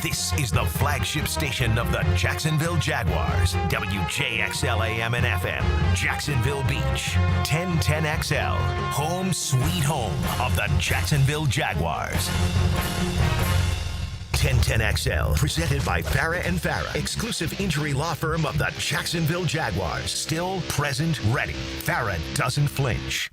This is the flagship station of the Jacksonville Jaguars. WJXL AM and FM, Jacksonville Beach. 1010XL, home sweet home of the Jacksonville Jaguars. 1010XL, presented by Farah and Farah, exclusive injury law firm of the Jacksonville Jaguars. Still present, ready. Farah doesn't flinch.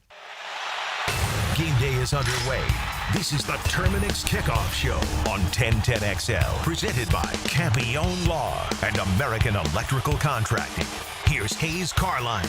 Game day is underway. This is the Terminix Kickoff Show on 1010XL, presented by Campione Law and American Electrical Contracting. Here's Hayes Carline.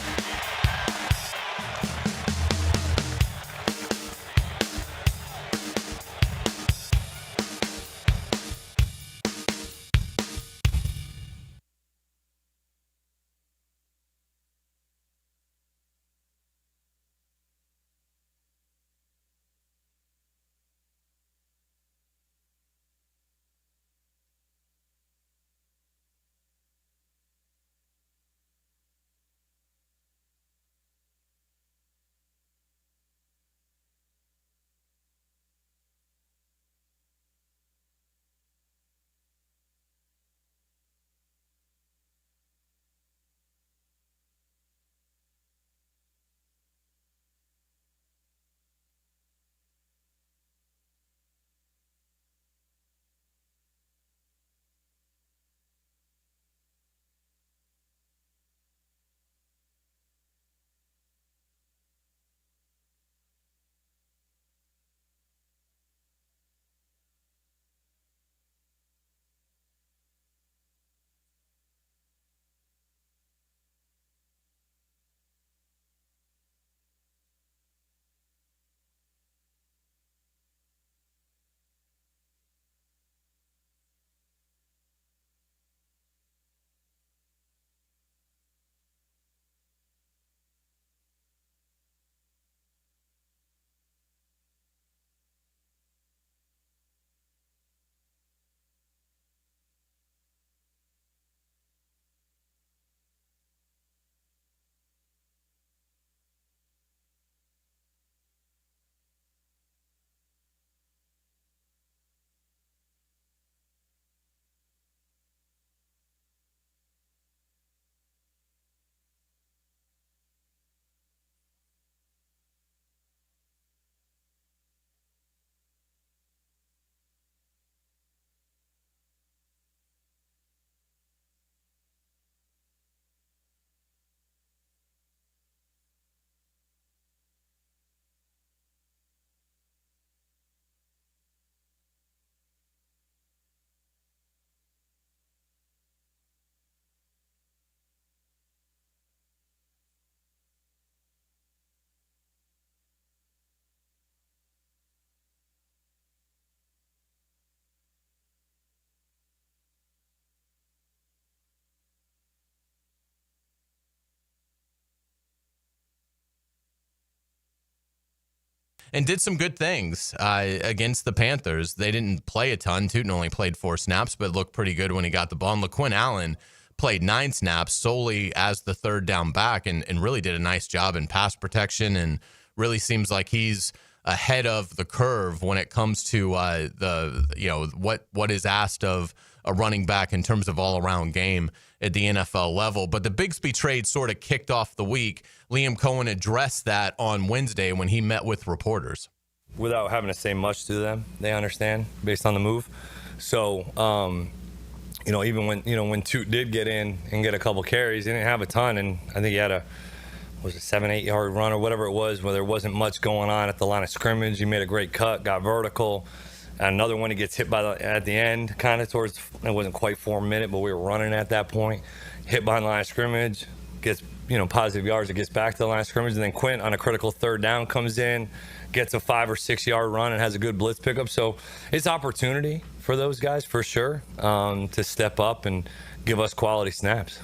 And did some good things against the Panthers. They didn't play a ton. Tootin only played 4 snaps, but looked pretty good when he got the ball. And LaQuinn Allen played 9 snaps solely as the third down back and really did a nice job in pass protection and really seems like he's ahead of the curve when it comes to what is asked of a running back in terms of all-around game at the NFL level. But the Bigsby trade sort of kicked off the week. Liam Cohen addressed that on Wednesday when he met with reporters. Without having to say much to them, they understand based on the move. So, even when Toot did get in and get a couple carries, he didn't have a ton, and I think he had a 7-8 yard run or whatever it was, where there wasn't much going on at the line of scrimmage. He made a great cut, got vertical. Another one he gets hit at the end, kind of towards, it wasn't quite 4 minutes, but we were running at that point. Hit behind the line of scrimmage, gets positive yards, it gets back to the line of scrimmage, and then Quint on a critical third down comes in, gets a 5 or 6 yard run and has a good blitz pickup. So it's opportunity for those guys for sure to step up and give us quality snaps.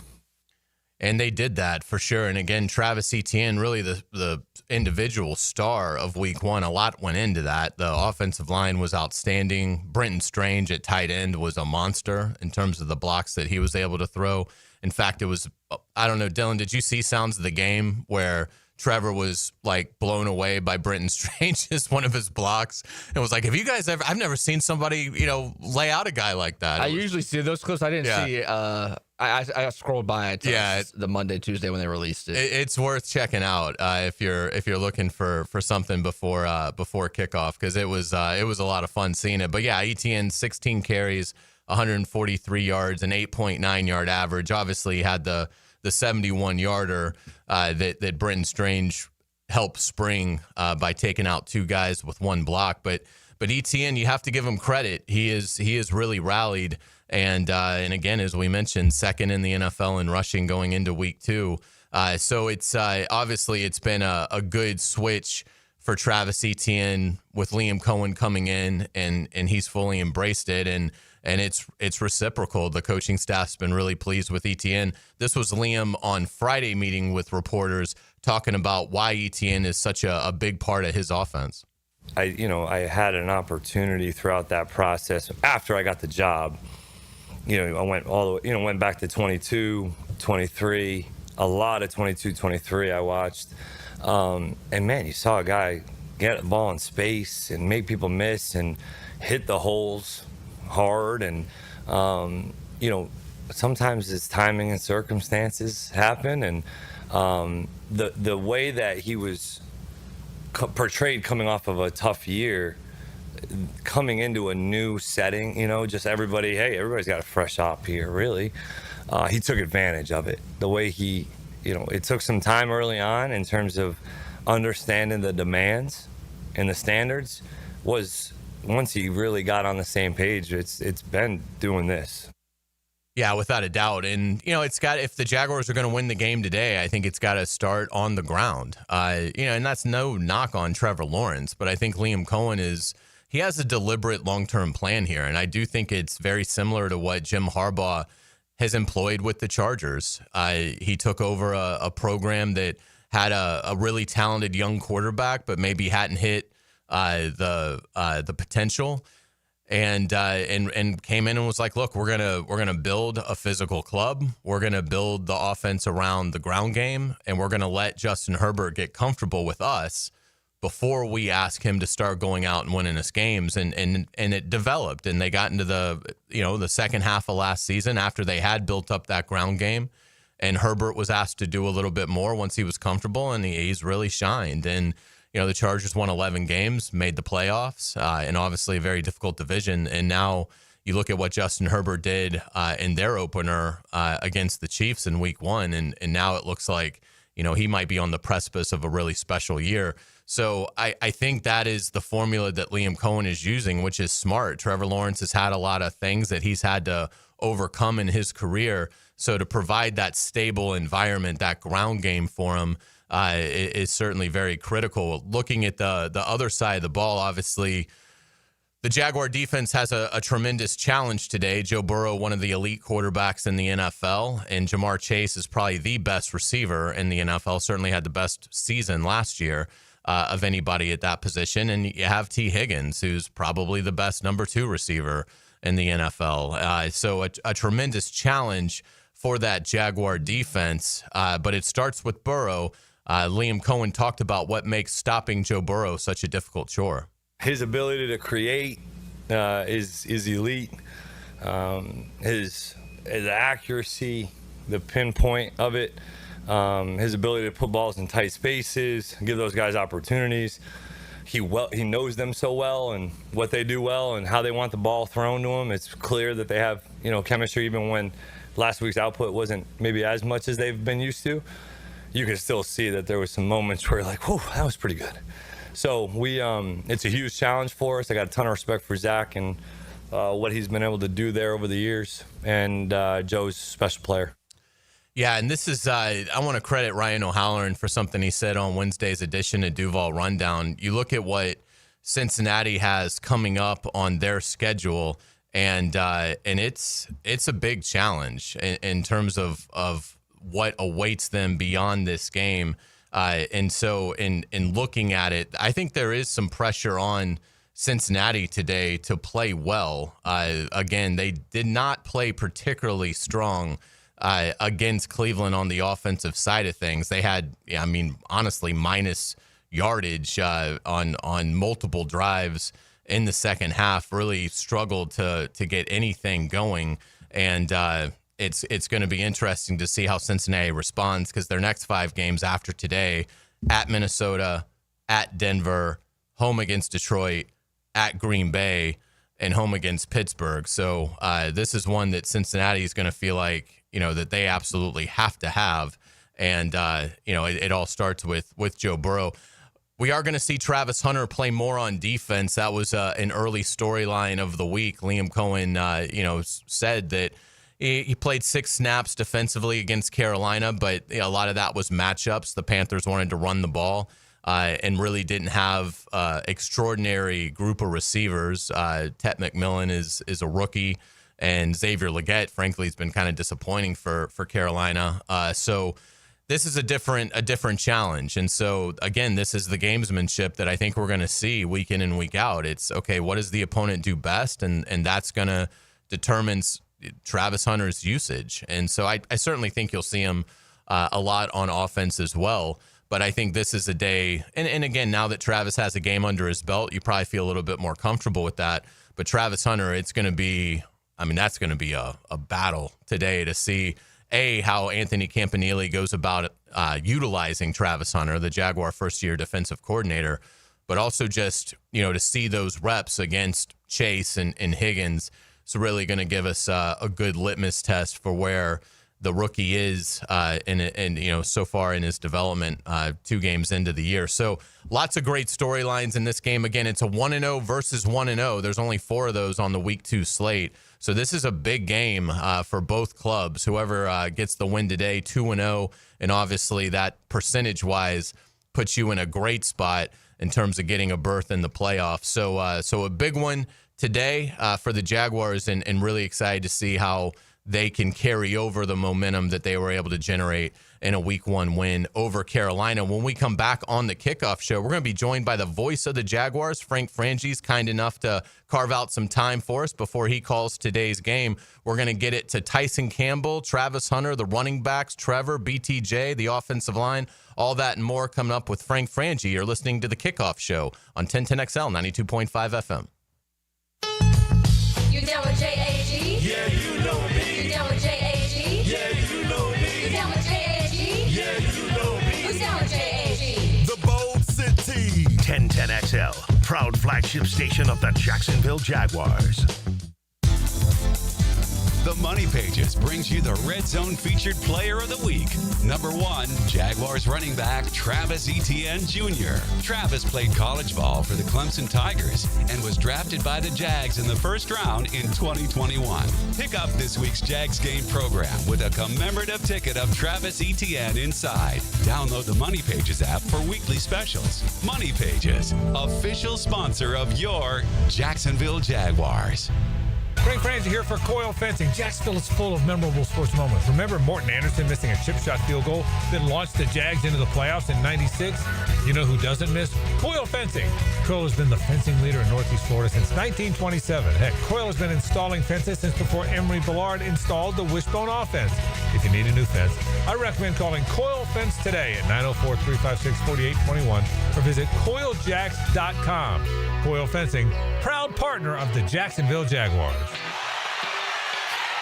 And they did that for sure. And again, Travis Etienne, really the individual star of week 1. A lot went into that. The offensive line was outstanding. Brenton Strange at tight end was a monster in terms of the blocks that he was able to throw. In fact, it was, I don't know, Dylan, did you see sounds of the game where Trevor was like blown away by Brenton Strange's one of his blocks and was like, have you guys ever, I've never seen somebody, lay out a guy like that. I usually see those clips. I didn't see, I scrolled by it. The Monday, Tuesday when they released it. It's worth checking out if you're looking for something before kickoff, because it was a lot of fun seeing it. But yeah, ETN 16 carries, 143 yards, an 8.9 yard average. Obviously, he had the 71-yarder that Brenton Strange helped spring by taking out two guys with one block. But ETN, you have to give him credit. He is really rallied. And again, as we mentioned, second in the NFL in rushing going into week 2. So it's obviously it's been a good switch for Travis Etienne with Liam Cohen coming in, and he's fully embraced it. And it's reciprocal. The coaching staff's been really pleased with Etienne. This was Liam on Friday meeting with reporters talking about why Etienne is such a big part of his offense. I had an opportunity throughout that process after I got the job. I went all the way, went back to 22, 23, a lot of 22, 23 I watched. And man, you saw a guy get the ball in space and make people miss and hit the holes hard. And, sometimes it's timing and circumstances happen. And the way that he was portrayed coming off of a tough year, coming into a new setting, just everybody's got a fresh op here, really. He took advantage of it. The way he, it took some time early on in terms of understanding the demands and the standards. Was once he really got on the same page, it's been doing this. Yeah, without a doubt. And, if the Jaguars are going to win the game today, I think it's got to start on the ground. And that's no knock on Trevor Lawrence, but I think Liam Cohen he has a deliberate long-term plan here. And I do think it's very similar to what Jim Harbaugh has employed with the Chargers. He took over a program that had a really talented young quarterback, but maybe hadn't hit the potential. And came in and was like, look, we're gonna build a physical club. We're gonna build the offense around the ground game, and we're gonna let Justin Herbert get comfortable with us before we ask him to start going out and winning us games. And it developed, and they got into the second half of last season after they had built up that ground game, and Herbert was asked to do a little bit more once he was comfortable, and he's really shined. And the Chargers won 11 games, made the playoffs, and obviously a very difficult division. And now you look at what Justin Herbert did in their opener against the Chiefs in week 1, and now it looks like, he might be on the precipice of a really special year. So I think that is the formula that Liam Cohen is using, which is smart. Trevor Lawrence has had a lot of things that he's had to overcome in his career. So to provide that stable environment, that ground game for him, is certainly very critical. Looking at the other side of the ball, obviously, the Jaguar defense has a tremendous challenge today. Joe Burrow, one of the elite quarterbacks in the NFL, and Jamar Chase is probably the best receiver in the NFL, certainly had the best season last year of anybody at that position. And you have T. Higgins, who's probably the best number 2 receiver in the NFL. So a tremendous challenge for that Jaguar defense, but it starts with Burrow. Liam Cohen talked about what makes stopping Joe Burrow such a difficult chore. His ability to create is elite. His accuracy, the pinpoint of it, his ability to put balls in tight spaces, give those guys opportunities. He knows them so well and what they do well and how they want the ball thrown to them. It's clear that they have chemistry, even when last week's output wasn't maybe as much as they've been used to. You can still see that there was some moments where you're like, whoa, that was pretty good. So it's a huge challenge for us. I got a ton of respect for Zach and what he's been able to do there over the years. And Joe's a special player. Yeah, and this is, I want to credit Ryan O'Halloran for something he said on Wednesday's edition of Duval Rundown. You look at what Cincinnati has coming up on their schedule, and it's a big challenge in terms of what awaits them beyond this game. And so in looking at it, I think there is some pressure on Cincinnati today to play well. Again, they did not play particularly strong against Cleveland on the offensive side of things. They had, I mean, honestly, minus yardage on multiple drives in the second half, really struggled to get anything going. And it's going to be interesting to see how Cincinnati responds, because their next 5 games after today, at Minnesota, at Denver, home against Detroit, at Green Bay, and home against Pittsburgh. So this is one that Cincinnati is going to feel like, that they absolutely have to have. And, it all starts with Joe Burrow. We are going to see Travis Hunter play more on defense. That was an early storyline of the week. Liam Cohen, said that he played 6 snaps defensively against Carolina, but a lot of that was matchups. The Panthers wanted to run the ball and really didn't have extraordinary group of receivers. Tet McMillan is a rookie, and Xavier Legette, frankly, has been kind of disappointing for Carolina. So this is a different challenge. And so, again, this is the gamesmanship that I think we're going to see week in and week out. It's, okay, what does the opponent do best? And that's going to determine Travis Hunter's usage. And so I certainly think you'll see him a lot on offense as well. But I think this is a day, and again, now that Travis has a game under his belt, you probably feel a little bit more comfortable with that. But Travis Hunter, it's going to be, that's going to be a battle today to see, how Anthony Campanile goes about utilizing Travis Hunter, the Jaguar first-year defensive coordinator, but also just, to see those reps against Chase and Higgins. It's really going to give us a good litmus test for where the rookie is so far in his development, 2 games into the year. So lots of great storylines in this game. Again, it's a 1-0 versus 1-0. There's only 4 of those on the week 2 slate. So this is a big game for both clubs. Whoever gets the win today, 2-0, and obviously that percentage-wise puts you in a great spot in terms of getting a berth in the playoffs. So a big one today for the Jaguars, and really excited to see how they can carry over the momentum that they were able to generate in a week 1 win over Carolina. When we come back on the Kickoff show, we're going to be joined by the voice of the Jaguars. Frank Frangie is kind enough to carve out some time for us before he calls today's game. We're going to get it to Tyson Campbell, Travis Hunter, the running backs, Trevor, BTJ, the offensive line, all that and more coming up with Frank Frangie. You're listening to the Kickoff show on 1010XL 92.5 FM. You down with JAG? Yeah, you know me. You down with JAG? Yeah, you know me. You down with JAG? Yeah, you know me. Who's down with JAG? The Bold City. 1010XL, proud flagship station of the Jacksonville Jaguars. The Money Pages brings you the Red Zone featured player of the week. Number 1, Jaguars running back Travis Etienne Jr. Travis played college ball for the Clemson Tigers and was drafted by the Jags in the first round in 2021. Pick up this week's Jags game program with a commemorative ticket of Travis Etienne inside. Download the Money Pages app for weekly specials. Money Pages, official sponsor of your Jacksonville Jaguars. Frank Frangie here for Coil Fencing. Jacksonville is full of memorable sports moments. Remember Morton Anderson missing a chip shot field goal that launched the Jags into the playoffs in '96? You know who doesn't miss? Coil Fencing. Coil has been the fencing leader in Northeast Florida since 1927. Heck, Coil has been installing fences since before Emery Bellard installed the wishbone offense. If you need a new fence, I recommend calling Coil Fence today at 904-356-4821 or visit coiljacks.com. Coil Fencing, proud partner of the Jacksonville Jaguars.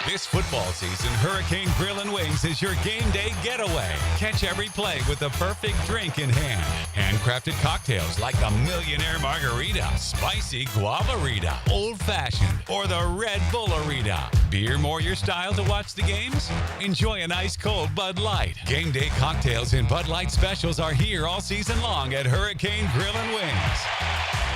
This football season, Hurricane Grill and Wings is your game day getaway. Catch every play with the perfect drink in hand. Handcrafted cocktails like the Millionaire Margarita, Spicy Guavarita, Old Fashioned, or the Red Bullarita. Beer more your style to watch the games? Enjoy an ice cold Bud Light. Game day cocktails and Bud Light specials are here all season long at Hurricane Grill and Wings.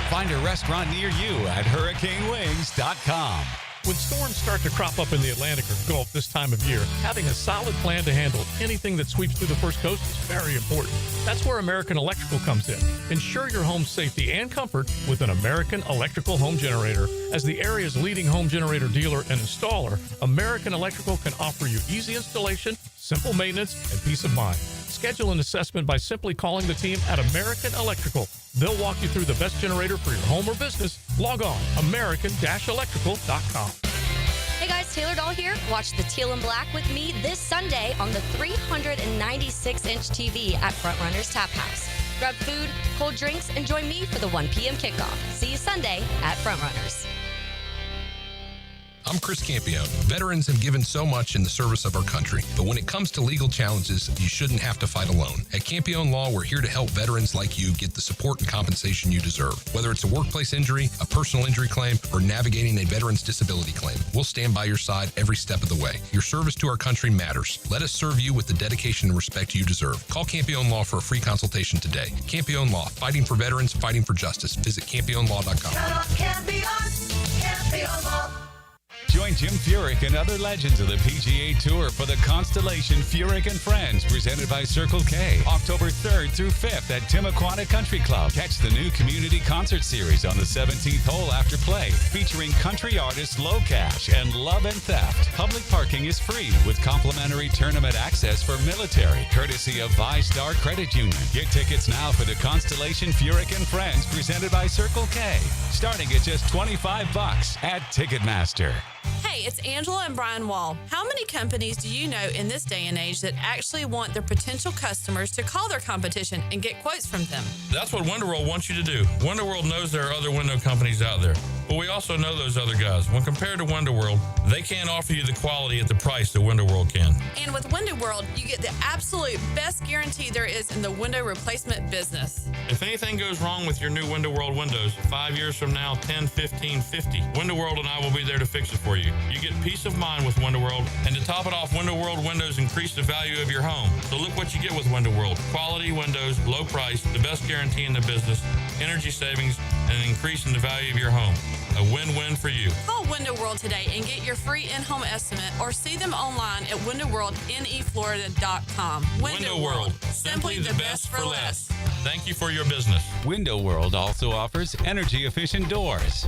Find a restaurant near you at hurricanewings.com. When storms start to crop up in the Atlantic or Gulf this time of year, having a solid plan to handle anything that sweeps through the First Coast is very important. That's where American Electrical comes in. Ensure your home's safety and comfort with an American Electrical home generator. As the area's leading home generator dealer and installer, American Electrical can offer you easy installation, simple maintenance, and peace of mind. Schedule an assessment by simply calling the team at American Electrical. They'll walk you through the best generator for your home or business. Log on, american-electrical.com. Hey guys, Taylor Doll here. Watch the Teal and Black with me this Sunday on the 396-inch TV at Frontrunners Tap House. Grab food, cold drinks, and join me for the 1 p.m. kickoff. See you Sunday at Frontrunners. I'm Chris Campione. Veterans have given so much in the service of our country, but when it comes to legal challenges, you shouldn't have to fight alone. At Campione Law, we're here to help veterans like you get the support and compensation you deserve. Whether it's a workplace injury, a personal injury claim, or navigating a veteran's disability claim, we'll stand by your side every step of the way. Your service to our country matters. Let us serve you with the dedication and respect you deserve. Call Campione Law for a free consultation today. Campione Law, fighting for veterans, fighting for justice. Visit CampioneLaw.com. Campione Law. Join Jim Furyk and other legends of the PGA Tour for the Constellation Furyk and Friends, presented by Circle K, October 3rd through 5th at Timuquana Country Club. Catch the new community concert series on the 17th hole after play, featuring country artists Low Cash and Love and Theft. Public parking is free with complimentary tournament access for military, courtesy of ViStar Credit Union. Get tickets now for the Constellation Furyk and Friends, presented by Circle K, starting at just $25 at Ticketmaster. Hey, it's Angela and Brian Wall. How many companies do you know in this day and age that actually want their potential customers to call their competition and get quotes from them? That's what WonderWorld wants you to do. WonderWorld knows there are other window companies out there, but we also know those other guys. When compared to WonderWorld, they can't offer you the quality at the price that WonderWorld can. And with WonderWorld, you get the absolute best guarantee there is in the window replacement business. If anything goes wrong with your new WonderWorld windows, 5 years from now, 10, 15, 50, WonderWorld and I will be there to fix it for you. You get peace of mind with WonderWorld, and to top it off, WonderWorld windows increase the value of your home. So look what you get with WonderWorld. Quality windows, low price, the best guarantee in the business, energy savings, and an increase in the value of your home. A win-win for you. Call WonderWorld today and get your free in-home estimate, or see them online at WonderWorldNEFlorida.com. WonderWorld, simply the best for less. Thank you for your business. Window World also offers energy-efficient doors.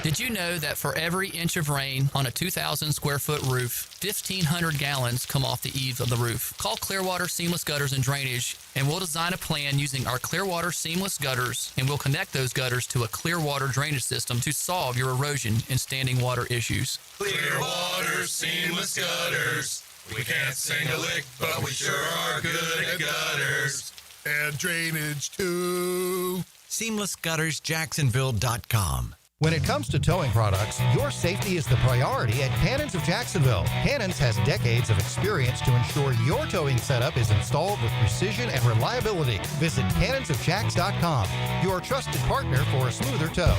Did you know that for every inch of rain on a 2,000 square foot roof, 1,500 gallons come off the eaves of the roof? Call Clearwater Seamless Gutters and Drainage, and we'll design a plan using our Clearwater Seamless Gutters, and we'll connect those gutters to a Clearwater drainage system to solve your erosion and standing water issues. Clearwater Seamless Gutters. We can't sing a lick, but we sure are good at gutters. And drainage, too. SeamlessGuttersJacksonville.com. When it comes to towing products, your safety is the priority at Cannons of Jacksonville. Cannons has decades of experience to ensure your towing setup is installed with precision and reliability. Visit cannonsofjacks.com, your trusted partner for a smoother tow.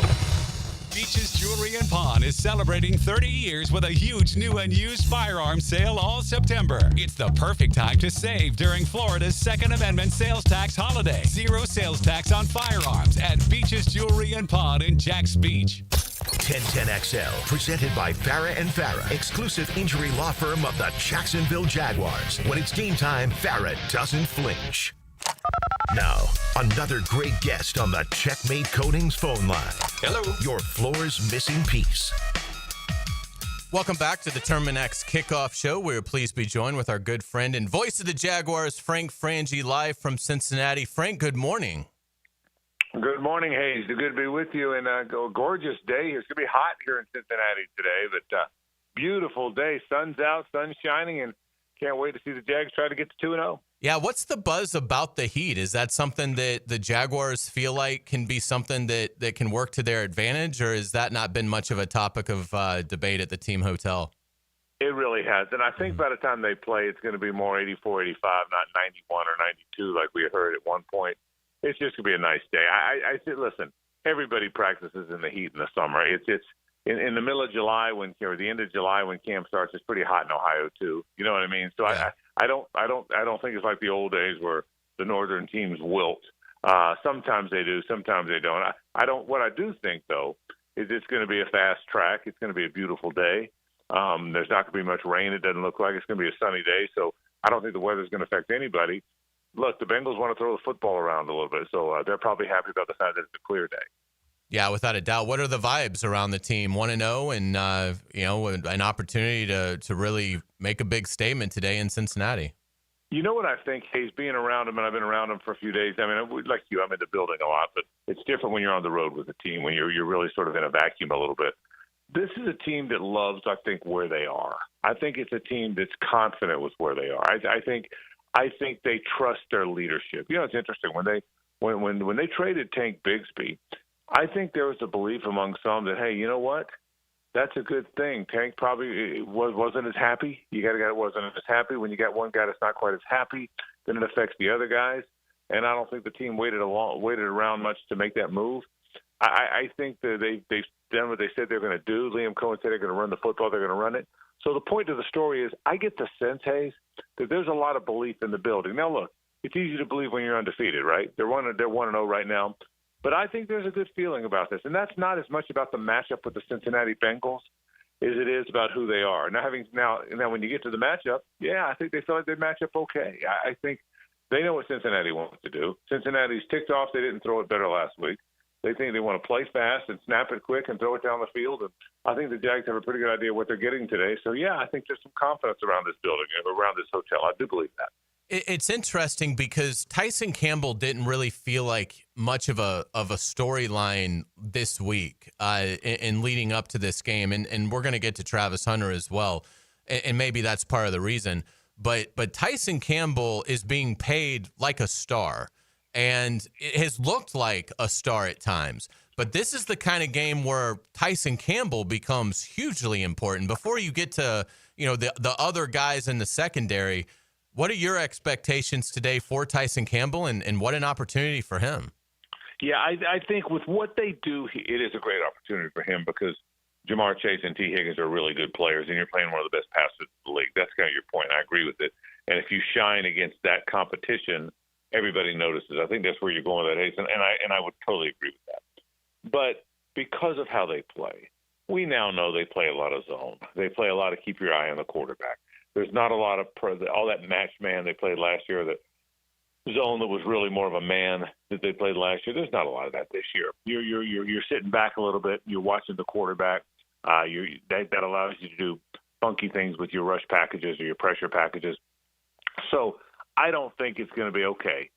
Beaches Jewelry and Pawn is celebrating 30 years with a huge new and used firearm sale all September. It's the perfect time to save during Florida's Second Amendment sales tax holiday. Zero sales tax on firearms at Beaches Jewelry and Pawn in Jacks Beach. 1010XL, presented by Farah and Farah, exclusive injury law firm of the Jacksonville Jaguars. When it's game time, Farah doesn't flinch. Now, another great guest on the Checkmate Coatings phone line. Hello. Your floor's missing piece. Welcome back to the Terminix Kickoff Show. We're pleased to be joined with our good friend and voice of the Jaguars, Frank Frangie, live from Cincinnati. Frank, good morning. Good morning, Hayes. Good to be with you. And a gorgeous day. It's going to be hot here in Cincinnati today, but beautiful day. Sun's out, sun's shining, and can't wait to see the Jags try to get to 2-0. Yeah, what's the buzz about the heat? Is that something that the Jaguars feel like can be something that can work to their advantage, or has that not been much of a topic of debate at the team hotel? It really has. And I think by the time they play, it's going to be more 84, 85, not 91 or 92 like we heard at one point. It's just going to be a nice day. I said, listen, everybody practices in the heat in the summer. It's in the middle of July or the end of July when camp starts. It's pretty hot in Ohio too. You know what I mean? So yeah. I don't think it's like the old days where the northern teams wilt. Sometimes they do, sometimes they don't. What I do think though is it's going to be a fast track. It's going to be a beautiful day. There's not going to be much rain. It doesn't look like it's going to be a sunny day. So I don't think the weather's going to affect anybody. Look, the Bengals want to throw the football around a little bit, so they're probably happy about the fact that it's a clear day. Yeah, without a doubt. What are the vibes around the team? 1-0 and an opportunity to really make a big statement today in Cincinnati. You know what I think, Hayes, being around him, and I've been around him for a few days. I mean, like you, I'm in the building a lot, but it's different when you're on the road with a team, when you're really sort of in a vacuum a little bit. This is a team that loves, I think, where they are. I think it's a team that's confident with where they are. I think they trust their leadership. You know, it's interesting when they traded Tank Bigsby, I think there was a belief among some that, hey, you know what? That's a good thing. Tank probably wasn't as happy. You got a guy that wasn't as happy. When you got one guy that's not quite as happy, then it affects the other guys. And I don't think the team waited around much to make that move. I think that they've done what they said they're going to do. Liam Cohen said they're going to run the football. They're going to run it. So the point of the story is I get the sense, Hayes, that there's a lot of belief in the building. Now, look, it's easy to believe when you're undefeated, right? They're 1-0 right now. But I think there's a good feeling about this. And that's not as much about the matchup with the Cincinnati Bengals as it is about who they are. Now when you get to the matchup, yeah, I think they feel like they match up okay. I think they know what Cincinnati wants to do. Cincinnati's ticked off they didn't throw it better last week. They think they want to play fast and snap it quick and throw it down the field. And I think the Jags have a pretty good idea of what they're getting today. So, yeah, I think there's some confidence around this building, around this hotel. I do believe that. It's interesting because Tyson Campbell didn't really feel like much of a storyline this week in leading up to this game. And we're going to get to Travis Hunter as well. And maybe that's part of the reason. But Tyson Campbell is being paid like a star. And it has looked like a star at times. But this is the kind of game where Tyson Campbell becomes hugely important. Before you get to, the other guys in the secondary, what are your expectations today for Tyson Campbell and what an opportunity for him? Yeah, I think with what they do, it is a great opportunity for him because Jamar Chase and T. Higgins are really good players, and you're playing one of the best passers in the league. That's kind of your point. I agree with it. And if you shine against that competition, everybody notices. I think that's where you're going with that, Hayes, and I would totally agree with that. But because of how they play, we now know they play a lot of zone. They play a lot of keep your eye on the quarterback. There's not a lot of all that match man they played last year, the zone that was really more of a man that they played last year. There's not a lot of that this year. You're sitting back a little bit. You're watching the quarterback. That allows you to do funky things with your rush packages or your pressure packages. So I don't think it's going to be okay.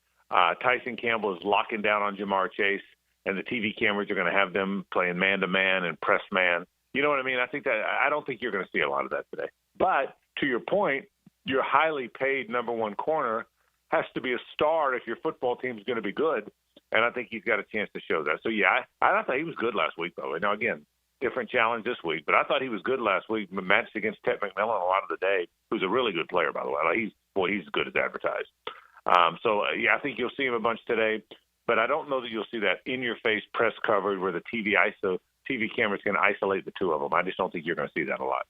Tyson Campbell is locking down on Jamar Chase, and the TV cameras are going to have them playing man-to-man and press man. You know what I mean? I don't think you're going to see a lot of that today. But to your point, your highly paid number one corner has to be a star if your football team is going to be good, and I think he's got a chance to show that. So, yeah, I thought he was good last week, by the way. Now, again, different challenge this week, but I thought he was good last week, matched against Ted McMillan a lot of the day, who's a really good player, by the way. He's as good as advertised. Yeah, I think you'll see him a bunch today, but I don't know that you'll see that in-your-face press coverage where the TV cameras can isolate the two of them. I just don't think you're going to see that a lot.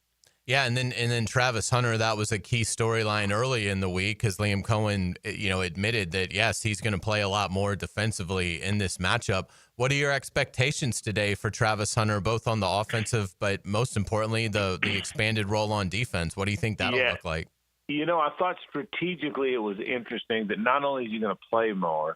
Yeah, and then Travis Hunter, that was a key storyline early in the week because Liam Cohen, admitted that, yes, he's going to play a lot more defensively in this matchup. What are your expectations today for Travis Hunter, both on the offensive, but most importantly, the expanded role on defense? What do you think that'll look like? I thought strategically it was interesting that not only is he going to play more,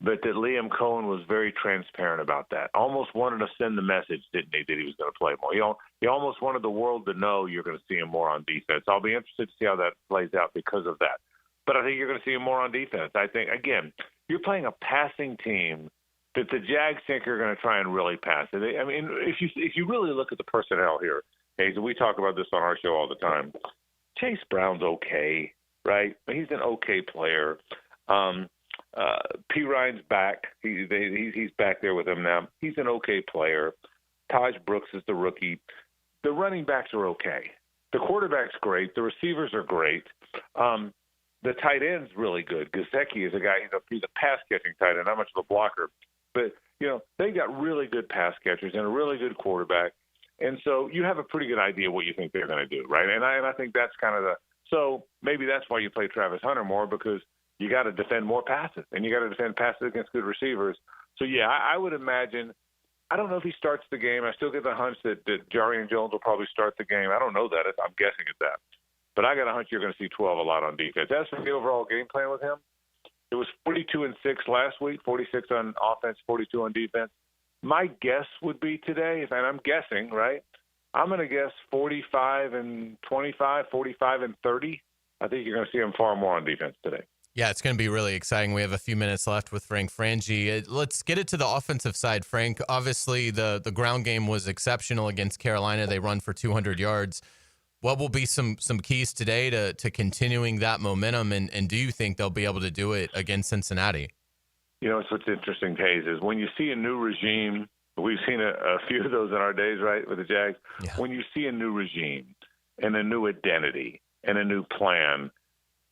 but that Liam Cohen was very transparent about that. Almost wanted to send the message, didn't he, that he was going to play more. He almost wanted the world to know you're going to see him more on defense. I'll be interested to see how that plays out because of that. But I think you're going to see him more on defense. I think, again, you're playing a passing team that the Jags think are going to try and really pass it. I mean, if you really look at the personnel here, Hayes, and we talk about this on our show all the time, Chase Brown's okay, right? He's an okay player. P. Ryan's back. He's back there with him now. He's an okay player. Taj Brooks is the rookie. The running backs are okay. The quarterback's great. The receivers are great. The tight end's really good. Gesicki is a guy. He's a pass-catching tight end, not much of a blocker. But, they got really good pass catchers and a really good quarterback. And so you have a pretty good idea what you think they're going to do, right? And I think that's kind of so maybe that's why you play Travis Hunter more because you got to defend more passes, and you got to defend passes against good receivers. So, yeah, I would imagine – I don't know if he starts the game. I still get the hunch that Jarian Jones will probably start the game. I don't know that. I'm guessing at that. But I got a hunch you're going to see 12 a lot on defense. As for the overall game plan with him, it was 42-6 last week, 46 on offense, 42 on defense. My guess would be today, and I'm guessing, right, I'm going to guess 45-25, 45-30. I think you're going to see him far more on defense today. Yeah, it's going to be really exciting. We have a few minutes left with Frank Frangie. Let's get it to the offensive side, Frank. Obviously, the ground game was exceptional against Carolina. They run for 200 yards. What will be some keys today to continuing that momentum, and do you think they'll be able to do it against Cincinnati? You know, what's interesting, Hayes, is when you see a new regime, we've seen a few of those in our days, right, with the Jags. Yeah. When you see a new regime and a new identity and a new plan,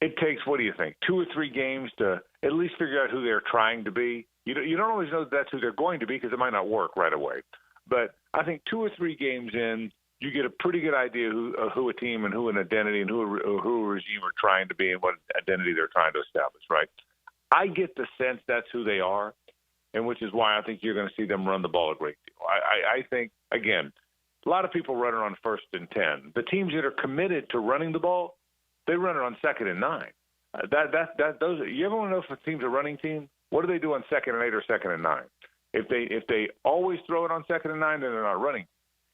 it takes, what do you think, 2 or 3 games to at least figure out who they're trying to be? You don't always know that's who they're going to be because it might not work right away. But I think 2 or 3 games in, you get a pretty good idea who a team and who an identity and who a regime are trying to be and what identity they're trying to establish, right? I get the sense that's who they are, and which is why I think you're going to see them run the ball a great deal. I think, again, a lot of people run it on 1st and 10. The teams that are committed to running the ball, they run it on 2nd and 9. You ever want to know if a team's a running team? What do they do on 2nd and 8 or 2nd and 9? If they always throw it on 2nd and 9, then they're not running.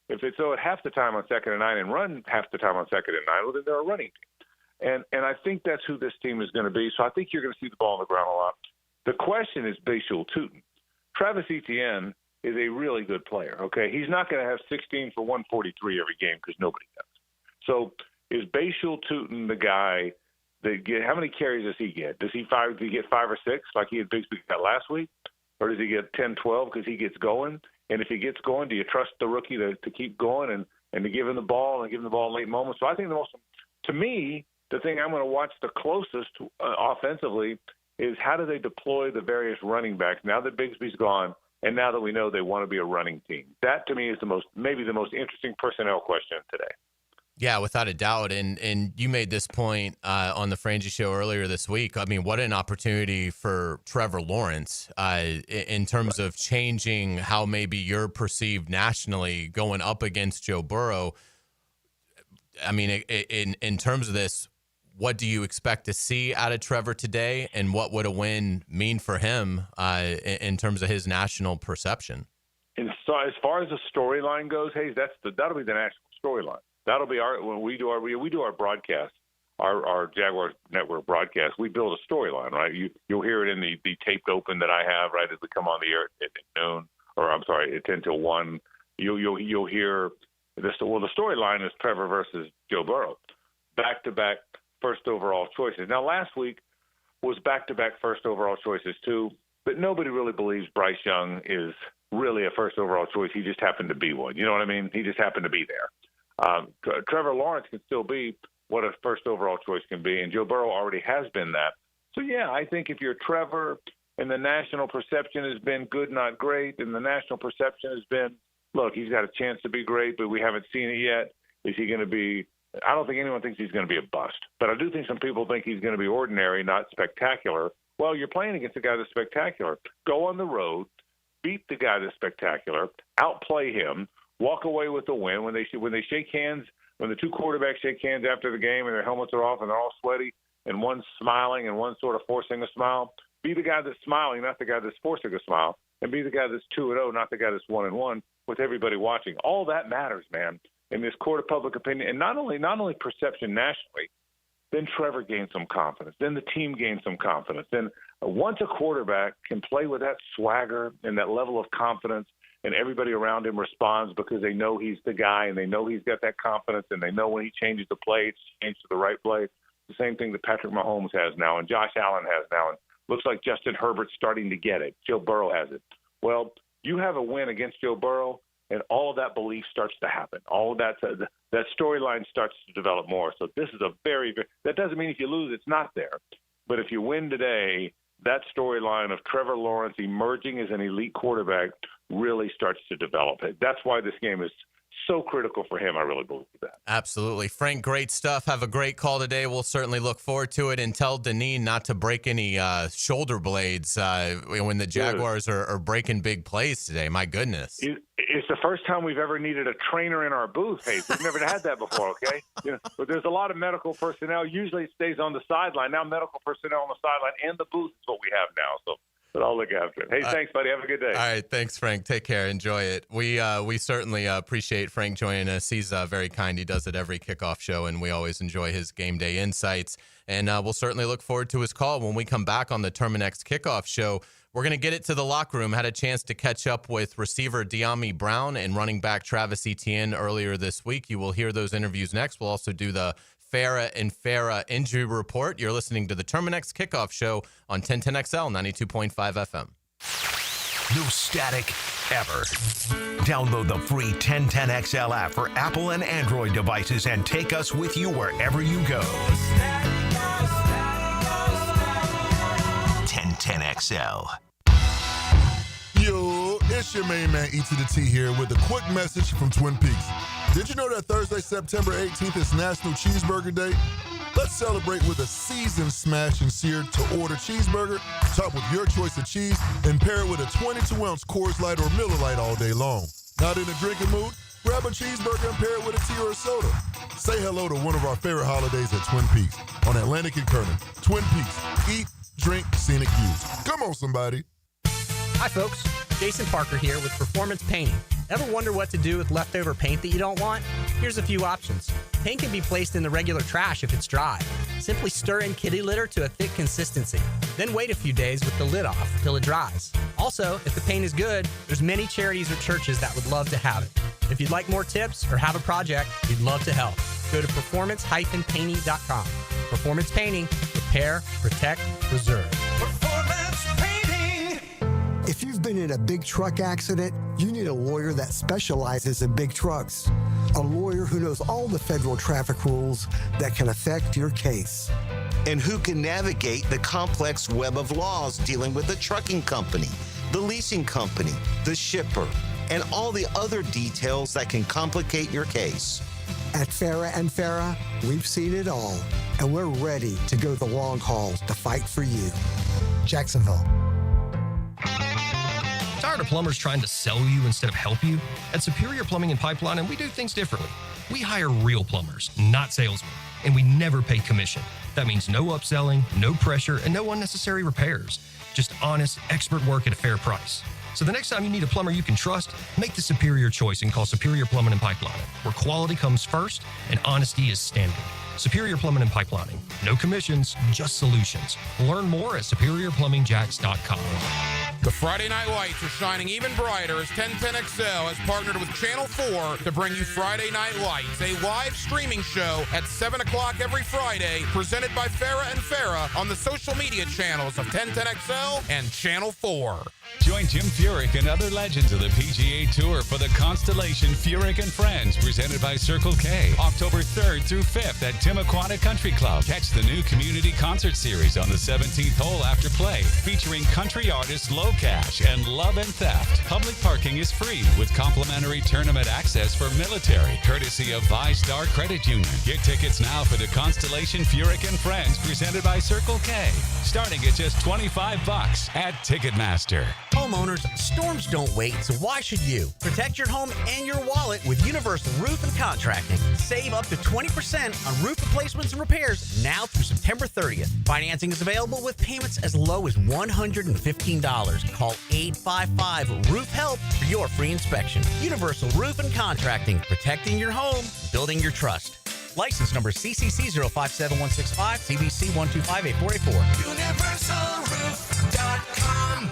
If they throw it half the time on 2nd and 9 and run half the time on 2nd and 9, well, then they're a running team. And I think that's who this team is going to be. So I think you're going to see the ball on the ground a lot. The question is Bashul Tutin. Travis Etienne is a really good player, okay? He's not going to have 16 for 143 every game because nobody does. So is Bashul Tutin the guy that how many carries does he get? Does he get 5 or 6 like he had Bigsby got last week? Or does he get 10, 12 because he gets going? And if he gets going, do you trust the rookie to keep going and to give him the ball and give him the ball in late moments? So I think to me, the thing I'm going to watch the closest offensively is how do they deploy the various running backs now that Bigsby's gone and now that we know they want to be a running team. That, to me, is maybe the most interesting personnel question today. Yeah, without a doubt. And you made this point on the Frangie Show earlier this week. I mean, what an opportunity for Trevor Lawrence in terms of changing how maybe you're perceived nationally going up against Joe Burrow. I mean, in terms of this, what do you expect to see out of Trevor today, and what would a win mean for him in terms of his national perception? And so as far as the storyline goes, Hayes, that'll be the national storyline. That'll be when we do our broadcast, our Jaguars network broadcast. We build a storyline, right? You'll hear it in the taped open that I have right as we come on the air at noon, or I'm sorry, at 10 till 1. You'll hear this. Well, the storyline is Trevor versus Joe Burrow, back-to-back first overall choices. Now, last week was back-to-back first overall choices too, but nobody really believes Bryce Young is really a first overall choice. He just happened to be one. You know what I mean? He just happened to be there. Trevor Lawrence can still be what a first overall choice can be, and Joe Burrow already has been that. So, yeah, I think if you're Trevor and the national perception has been good, not great, and the national perception has been, look, he's got a chance to be great, but we haven't seen it yet. Is he going to be – I don't think anyone thinks he's going to be a bust. But I do think some people think he's going to be ordinary, not spectacular. Well, you're playing against a guy that's spectacular. Go on the road, beat the guy that's spectacular, outplay him, walk away with the win. When they shake hands, when the two quarterbacks shake hands after the game and their helmets are off and they're all sweaty and one's smiling and one's sort of forcing a smile, be the guy that's smiling, not the guy that's forcing a smile, and be the guy that's 2-0, not the guy that's 1-1 with everybody watching. All that matters, man, in this court of public opinion. And not only perception nationally, then Trevor gains some confidence. Then the team gains some confidence. Then once a quarterback can play with that swagger and that level of confidence, and everybody around him responds because they know he's the guy and they know he's got that confidence and they know when he changes the play, it's changed to the right play. The same thing that Patrick Mahomes has now and Josh Allen has now, and looks like Justin Herbert's starting to get it. Joe Burrow has it. Well, you have a win against Joe Burrow, and all of that belief starts to happen. All of that storyline starts to develop more. So this is a very – that doesn't mean if you lose, it's not there. But if you win today, that storyline of Trevor Lawrence emerging as an elite quarterback really starts to develop. That's why this game is so critical for him. I really believe that. Absolutely. Frank, great stuff. Have a great call today. We'll certainly look forward to it, and tell Deneen not to break any shoulder blades when the Jaguars are breaking big plays today. My goodness. It's the first time we've ever needed a trainer in our booth. Hey, we've never had that before, okay? But there's a lot of medical personnel. Usually it stays on the sideline. Now medical personnel on the sideline and the booth is what we have now. So But I'll look after it. Hey, thanks, buddy. Have a good day. All right. Thanks, Frank. Take care. Enjoy it. We certainly appreciate Frank joining us. He's very kind. He does it every kickoff show, and we always enjoy his game day insights. And we'll certainly look forward to his call when we come back on the Terminix kickoff show. We're going to get it to the locker room. Had a chance to catch up with receiver Dami Brown and running back Travis Etienne earlier this week. You will hear those interviews next. We'll also do the Farah and Farah injury report. You're listening to the Terminix kickoff show on 1010XL 92.5 FM. No static ever. Download the free 1010XL app for Apple and Android devices and take us with you wherever you go. 1010XL. Yo, it's your main man, E to the T here with a quick message from Twin Peaks. Did you know that Thursday, September 18th is National Cheeseburger Day? Let's celebrate with a seasoned smash and seared to-order cheeseburger, topped with your choice of cheese, and pair it with a 22-ounce Coors Light or Miller Lite all day long. Not in a drinking mood? Grab a cheeseburger and pair it with a tea or a soda. Say hello to one of our favorite holidays at Twin Peaks on Atlantic and Kernan. Twin Peaks. Eat, drink, scenic views. Come on, somebody. Hi, folks. Jason Parker here with Performance Painting. Ever wonder what to do with leftover paint that you don't want? Here's a few options. Paint can be placed in the regular trash if it's dry. Simply stir in kitty litter to a thick consistency. Then wait a few days with the lid off till it dries. Also, if the paint is good, there's many charities or churches that would love to have it. If you'd like more tips or have a project, we'd love to help. Go to performance-painting.com. Performance Painting. Repair, protect, preserve. Performance Painting. If you've been in a big truck accident, you need a lawyer that specializes in big trucks. A lawyer who knows all the federal traffic rules that can affect your case. And who can navigate the complex web of laws dealing with the trucking company, the leasing company, the shipper, and all the other details that can complicate your case. At Farah and Farah, we've seen it all, and we're ready to go the long haul to fight for you. Jacksonville. Tired of plumbers trying to sell you instead of help you? At Superior Plumbing and Pipeline, we do things differently. We hire real plumbers, not salesmen, and we never pay commission. That means no upselling, no pressure, and no unnecessary repairs. Just honest, expert work at a fair price. So the next time you need a plumber you can trust, make the superior choice and call Superior Plumbing and Pipelining, where quality comes first and honesty is standard. Superior Plumbing and Pipelining. No commissions, just solutions. Learn more at SuperiorPlumbingJacks.com. The Friday Night Lights are shining even brighter as 1010XL has partnered with Channel 4 to bring you Friday Night Lights, a live streaming show at 7 o'clock every Friday, presented by Farah and Farah on the social media channels of 1010XL and Channel 4. Join Jim Furyk and other legends of the PGA Tour for the Constellation Furyk and Friends, presented by Circle K, October 3rd through 5th at Timuquana Country Club. Catch the new community concert series on the 17th hole after play, featuring country artists Low Cash and Love and Theft. Public parking is free with complimentary tournament access for military, courtesy of ViStar Credit Union. Get tickets now for the Constellation Furyk and Friends, presented by Circle K, starting at just $25 at Ticketmaster. Homeowners, storms don't wait, so why should you? Protect your home and your wallet with Universal Roof and Contracting. Save up to 20% on roof replacements and repairs now through September 30th. Financing is available with payments as low as $115. Call 855-ROOF-HELP for your free inspection. Universal Roof and Contracting, protecting your home, building your trust. License number CCC 057165, CBC 1258484. UniversalRoof.com.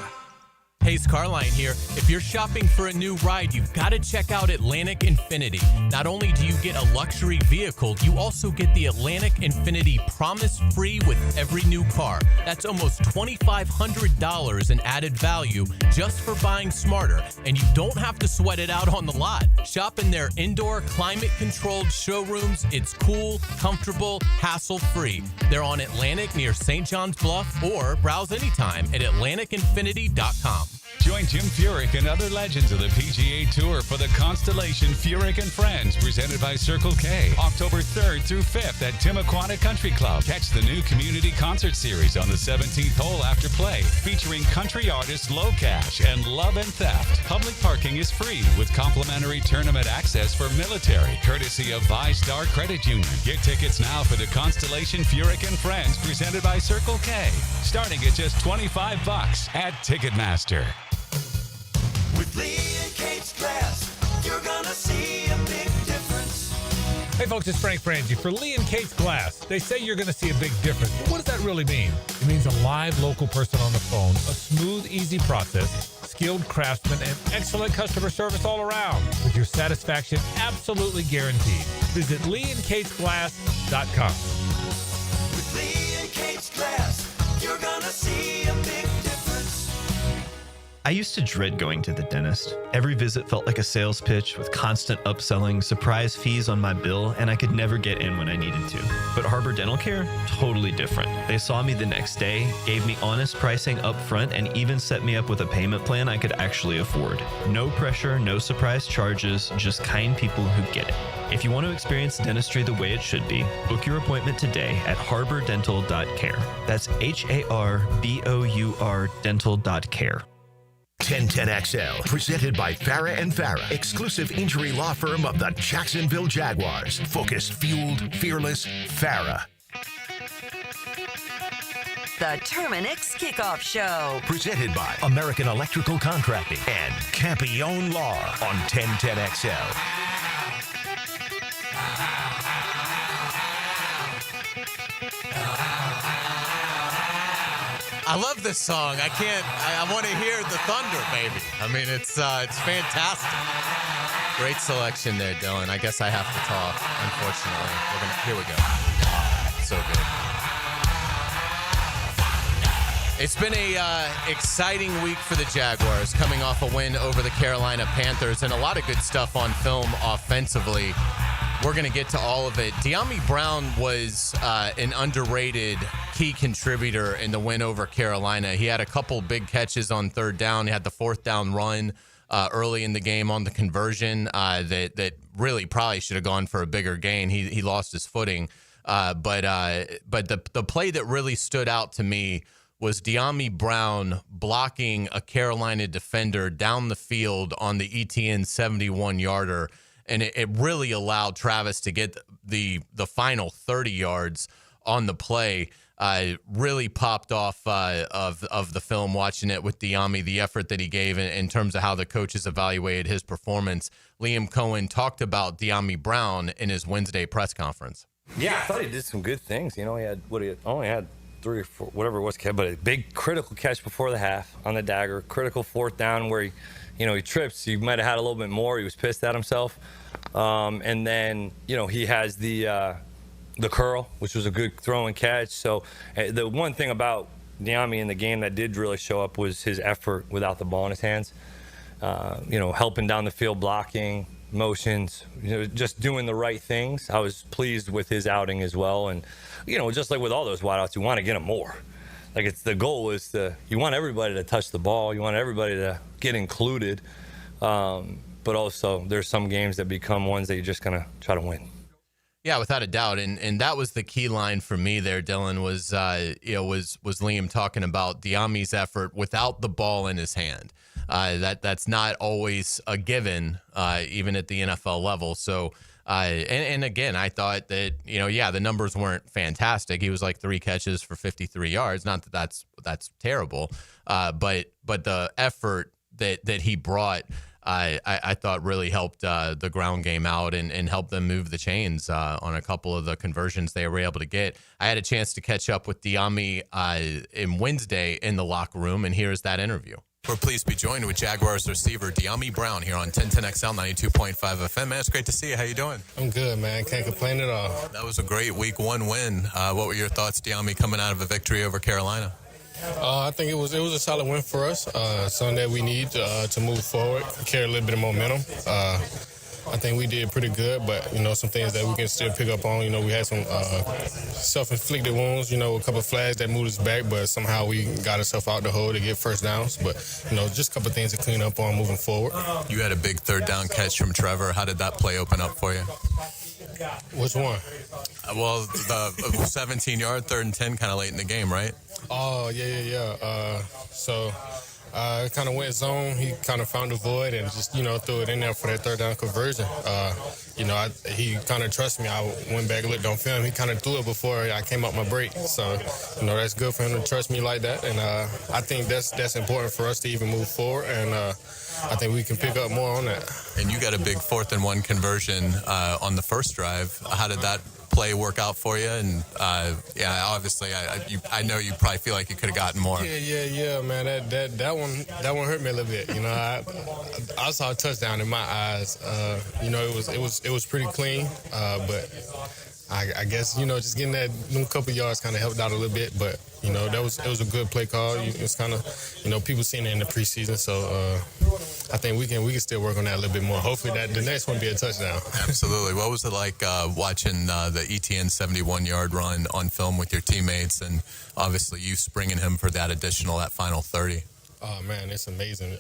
Hayes Carline here. If you're shopping for a new ride, you've got to check out Atlantic Infinity. Not only do you get a luxury vehicle, you also get the Atlantic Infinity Promise Free with every new car. That's almost $2,500 in added value just for buying smarter, and you don't have to sweat it out on the lot. Shop in their indoor climate-controlled showrooms. It's cool, comfortable, hassle-free. They're on Atlantic near St. John's Bluff, or browse anytime at AtlanticInfinity.com. Join Jim Furyk and other legends of the PGA Tour for the Constellation Furyk and Friends, presented by Circle K, October 3rd through 5th at Timuquana Country Club. Catch the new community concert series on the 17th hole after play, featuring country artists Low Cash and Love and Theft. Public parking is free with complimentary tournament access for military, courtesy of ViStar Credit Union. Get tickets now for the Constellation Furyk and Friends, presented by Circle K, starting at just $25 at Ticketmaster. With Lee and Kate's Glass, you're gonna see a big difference. Hey folks, it's Frank Frangie for Lee and Kate's Glass. They say you're going to see a big difference, but what does that really mean? It means a live local person on the phone, a smooth, easy process, skilled craftsmen, and excellent customer service all around, with your satisfaction absolutely guaranteed. Visit LeeandKatesGlass.com. With Lee and Kate's Glass, you're gonna see a big difference. I used to dread going to the dentist. Every visit felt like a sales pitch with constant upselling, surprise fees on my bill, and I could never get in when I needed to. But Harbor Dental Care? Totally different. They saw me the next day, gave me honest pricing up front, and even set me up with a payment plan I could actually afford. No pressure, no surprise charges, just kind people who get it. If you want to experience dentistry the way it should be, book your appointment today at harbordental.care. That's HARBOUR dental.care. 1010XL, presented by Farah and Farah, exclusive injury law firm of the Jacksonville Jaguars. Focused, fueled, fearless, Farah. The Terminix Kickoff Show. Presented by American Electrical Contracting and Campione Law on 1010XL. I love this song. I want to hear the thunder, baby. I mean, it's fantastic. Great selection there, Dylan. I guess I have to talk, unfortunately. Here we go. So good. It's been a exciting week for the Jaguars, coming off a win over the Carolina Panthers, and a lot of good stuff on film offensively. We're going to get to all of it. Dami Brown was an underrated key contributor in the win over Carolina. He had a couple big catches on third down. He had the fourth down run early in the game on the conversion that really probably should have gone for a bigger gain. He lost his footing. But the play that really stood out to me was Dami Brown blocking a Carolina defender down the field on the ETN 71-yarder. And it really allowed Travis to get the final 30 yards on the play. Really popped off of the film watching it with Dami, the effort that he gave in terms of how the coaches evaluated his performance. Liam Cohen talked about Dami Brown in his Wednesday press conference. Yeah, I thought he did some good things. You know, he only had 3 or 4, whatever it was, but a big critical catch before the half on the dagger, critical fourth down where he trips. He might have had a little bit more. He was pissed at himself. And then, he has the curl, which was a good throw and catch. So the one thing about Dami in the game that did really show up was his effort without the ball in his hands. Helping down the field, blocking, motions, just doing the right things. I was pleased with his outing as well. And, just like with all those wideouts, you want to get them more. Like the goal is you want everybody to touch the ball. You want everybody to get included. But also there's some games that become ones that you're just going to try to win. Yeah, without a doubt. And that was the key line for me there, Dylan, was Liam talking about Dami's effort without the ball in his hand. That's not always a given, even at the NFL level. So, and again, I thought that, the numbers weren't fantastic. He was like 3 catches for 53 yards. Not that that's terrible. But the effort that he brought, I thought really helped the ground game out and helped them move the chains on a couple of the conversions they were able to get. I had a chance to catch up with Dami in Wednesday in the locker room, and here's that interview. We're pleased to be joined with Jaguars receiver Dami Brown here on 1010XL 92.5 FM. Man, it's great to see you. How you doing? I'm good, man. Can't complain at all. That was a great week 1 win. What were your thoughts, Dami, coming out of a victory over Carolina? I think it was a solid win for us. Something that we need to move forward, carry a little bit of momentum. I think we did pretty good, but, some things that we can still pick up on. We had some self-inflicted wounds, a couple of flags that moved us back, but somehow we got ourselves out the hole to get first downs. But, just a couple of things to clean up on moving forward. You had a big third down catch from Trevor. How did that play open up for you? Which one? Well, the 17-yard 3rd and 10 kind of late in the game, right? Oh, yeah. Kind of went zone. He kind of found the void and just, threw it in there for that third down conversion. He kind of trusted me. I went back and looked on film. He kind of threw it before I came up my break. So, that's good for him to trust me like that. And I think that's important for us to even move forward. And I think we can pick up more on that. And you got a big 4th and 1 conversion on the first drive. How did that play work out for you? And obviously I know you probably feel like you could have gotten more. Yeah, man. That one hurt me a little bit. I saw a touchdown in my eyes. It was pretty clean, but I guess just getting that couple yards kind of helped out a little bit. But it was a good play call. It's kind of people seeing it in the preseason, so I think we can still work on that a little bit more. Hopefully the next one be a touchdown. Absolutely. What was it like watching the ETN 71-yard run on film with your teammates, and obviously you springing him for that final 30? Oh man, it's amazing.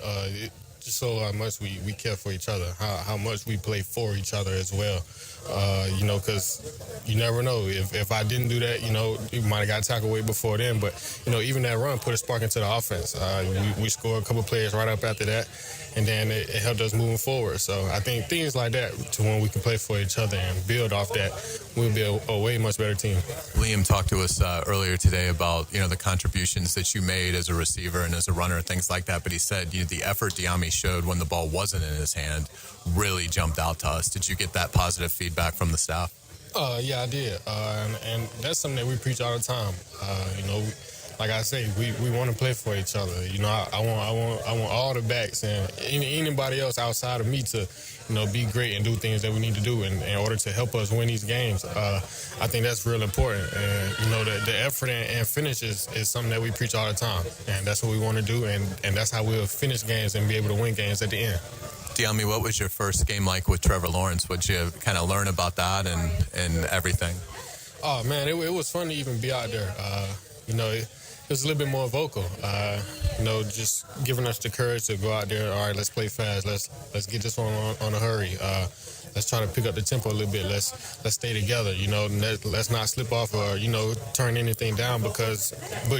Just so how much we care for each other, how much we play for each other as well. Because you never know. If I didn't do that, you might have got tackled way before then. But, even that run put a spark into the offense. We scored a couple players right up after that, and then it helped us moving forward. So I think things like that, to when we can play for each other and build off that, we'll be a way much better team. Liam talked to us earlier today about, the contributions that you made as a receiver and as a runner and things like that. But he said, the effort Dami showed when the ball wasn't in his hand really jumped out to us. Did you get that positive feedback from the staff? Yeah, I did. And that's something that we preach all the time. Like I say, we want to play for each other. I want all the backs and anybody else outside of me to, be great and do things that we need to do in order to help us win these games. I think that's real important. And, the effort and finish is something that we preach all the time. And that's what we want to do. And that's how we'll finish games and be able to win games at the end. Dami, what was your first game like with Trevor Lawrence? Would you kind of learn about that and everything? Oh, man, it was fun to even be out there. It was a little bit more vocal, just giving us the courage to go out there. All right, let's play fast. Let's get this one on a hurry. Let's try to pick up the tempo a little bit. Let's stay together. Let's not slip off or turn anything down but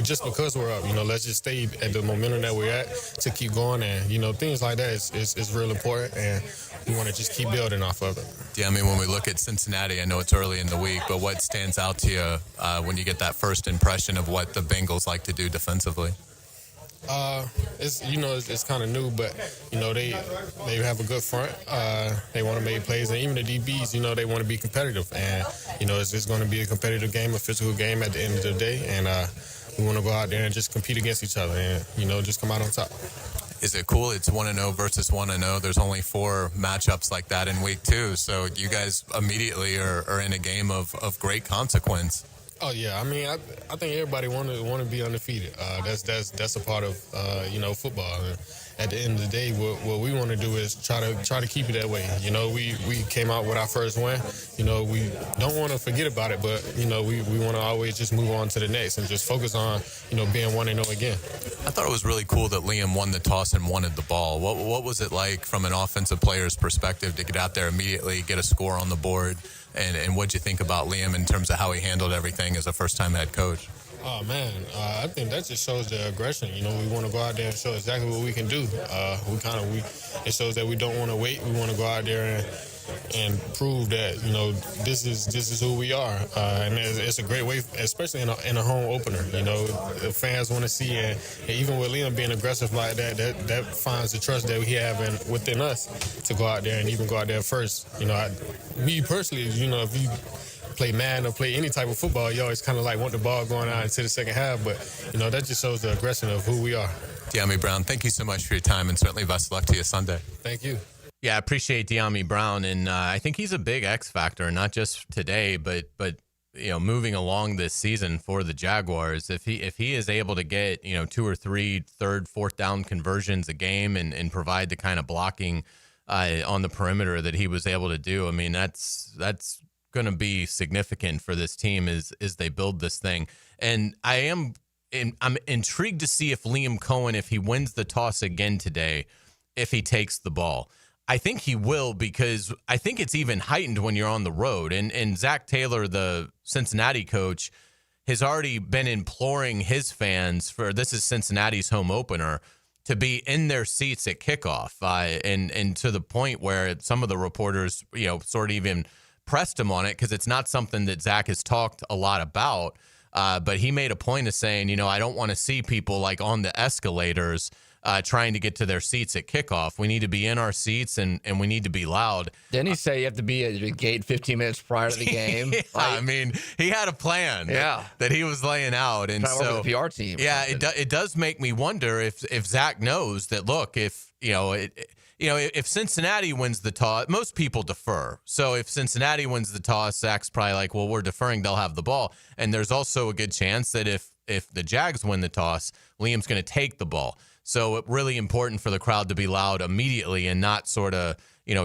just because we're up. Let's just stay at the momentum that we're at to keep going. And things like that is real important. And we want to just keep building off of it. Yeah, when we look at Cincinnati, I know it's early in the week, but what stands out to you when you get that first impression of what the Bengals like to do defensively? It's kind of new, but they have a good front. They want to make plays, and even the DBs, they want to be competitive, and it's going to be a competitive game, a physical game at the end of the day, and we want to go out there and just compete against each other, and just come out on top. Is it cool? It's 1-0 versus 1-0. There's only 4 matchups like that in week 2, so you guys immediately are in a game of great consequence. Oh yeah, I think everybody want to be undefeated. That's a part of football. And at the end of the day, what we want to do is try to keep it that way. We came out with our first win. We don't want to forget about it, but we want to always just move on to the next and just focus on being 1-0 again. I thought it was really cool that Liam won the toss and wanted the ball. What was it like from an offensive player's perspective to get out there immediately, get a score on the board? And what'd you think about Liam in terms of how he handled everything as a first-time head coach? Oh, man, I think that just shows the aggression. We want to go out there and show exactly what we can do. It shows that we don't want to wait. We want to go out there and prove that, this is who we are. And it's a great way, especially in a home opener. The fans want to see, and even with Liam being aggressive like that finds the trust that we have within us to go out there and even go out there first. Me personally, if you play Madden or play any type of football, you always kind of want the ball going out into the second half. But, that just shows the aggression of who we are. Dami Brown, thank you so much for your time, and certainly best of luck to you Sunday. Thank you. Yeah, I appreciate Dami Brown, and I think he's a big X factor, not just today, but moving along this season for the Jaguars. If he is able to get 2 or 3 third, fourth down conversions a game and provide the kind of blocking on the perimeter that he was able to do. I mean, that's going to be significant for this team as they build this thing. And I'm intrigued to see if Liam Cohen, if he wins the toss again today, if he takes the ball. I think he will, because I think it's even heightened when you're on the road. And Zach Taylor, the Cincinnati coach, has already been imploring his fans this is Cincinnati's home opener, to be in their seats at kickoff. And to the point where some of the reporters, sort of even pressed him on it, because it's not something that Zach has talked a lot about. But he made a point of saying, I don't want to see people like on the escalators trying to get to their seats at kickoff. We need to be in our seats, and we need to be loud. Didn't he say you have to be at the gate 15 minutes prior to the game? Yeah, I mean, he had a plan that he was laying out. And so the PR team. Yeah, it does make me wonder if Zach knows that, look, if Cincinnati wins the toss, most people defer. So if Cincinnati wins the toss, Zach's probably like, well, we're deferring, they'll have the ball. And there's also a good chance that if the Jags win the toss, Liam's going to take the ball. So it's really important for the crowd to be loud immediately and not sort of,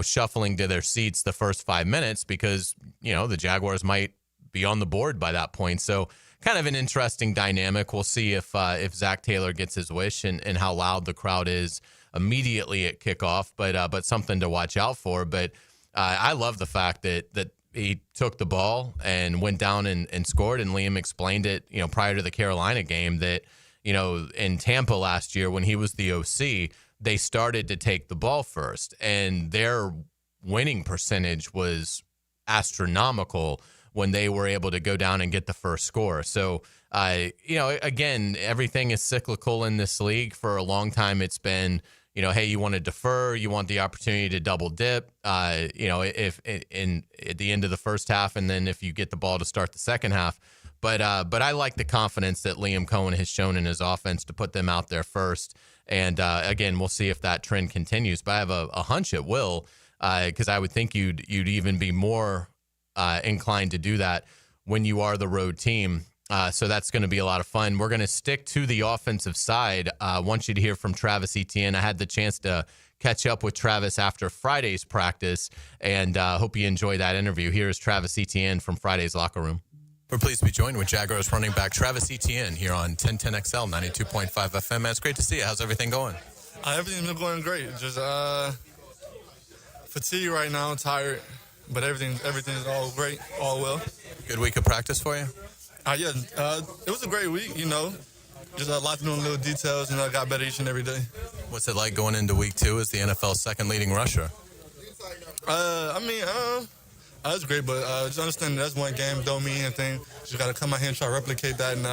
shuffling to their seats the first 5 minutes, because, the Jaguars might be on the board by that point. So kind of an interesting dynamic. We'll see if Zach Taylor gets his wish and how loud the crowd is immediately at kickoff, but something to watch out for. But I love the fact that he took the ball and went down and scored, and Liam explained it, prior to the Carolina game, that in Tampa last year when he was the OC, they started to take the ball first, and their winning percentage was astronomical when they were able to go down and get the first score. So, again, everything is cyclical in this league. For a long time, it's been, hey, you want to defer, you want the opportunity to double dip, if at the end of the first half, and then if you get the ball to start the second half. But I like the confidence that Liam Cohen has shown in his offense to put them out there first. And, again, we'll see if that trend continues. But I have a hunch it will, because I would think you'd even be more inclined to do that when you are the road team. So that's going to be a lot of fun. We're going to stick to the offensive side. I want you to hear from Travis Etienne. I had the chance to catch up with Travis after Friday's practice, and hope you enjoy that interview. Here's Travis Etienne from Friday's locker room. We're pleased to be joined with Jaguars running back Travis Etienne here on 1010XL 92.5 FM. Man, it's great to see you. How's everything going? Everything's been going great. Just fatigued right now, tired, but everything's all great, all well. Good week of practice for you? It was a great week, Just a lot to do in little details, I got better each and every day. What's it like going into week 2 as the NFL's second leading rusher? It's great, but just understand that's one game, don't mean anything. Just got to come out here and try to replicate that and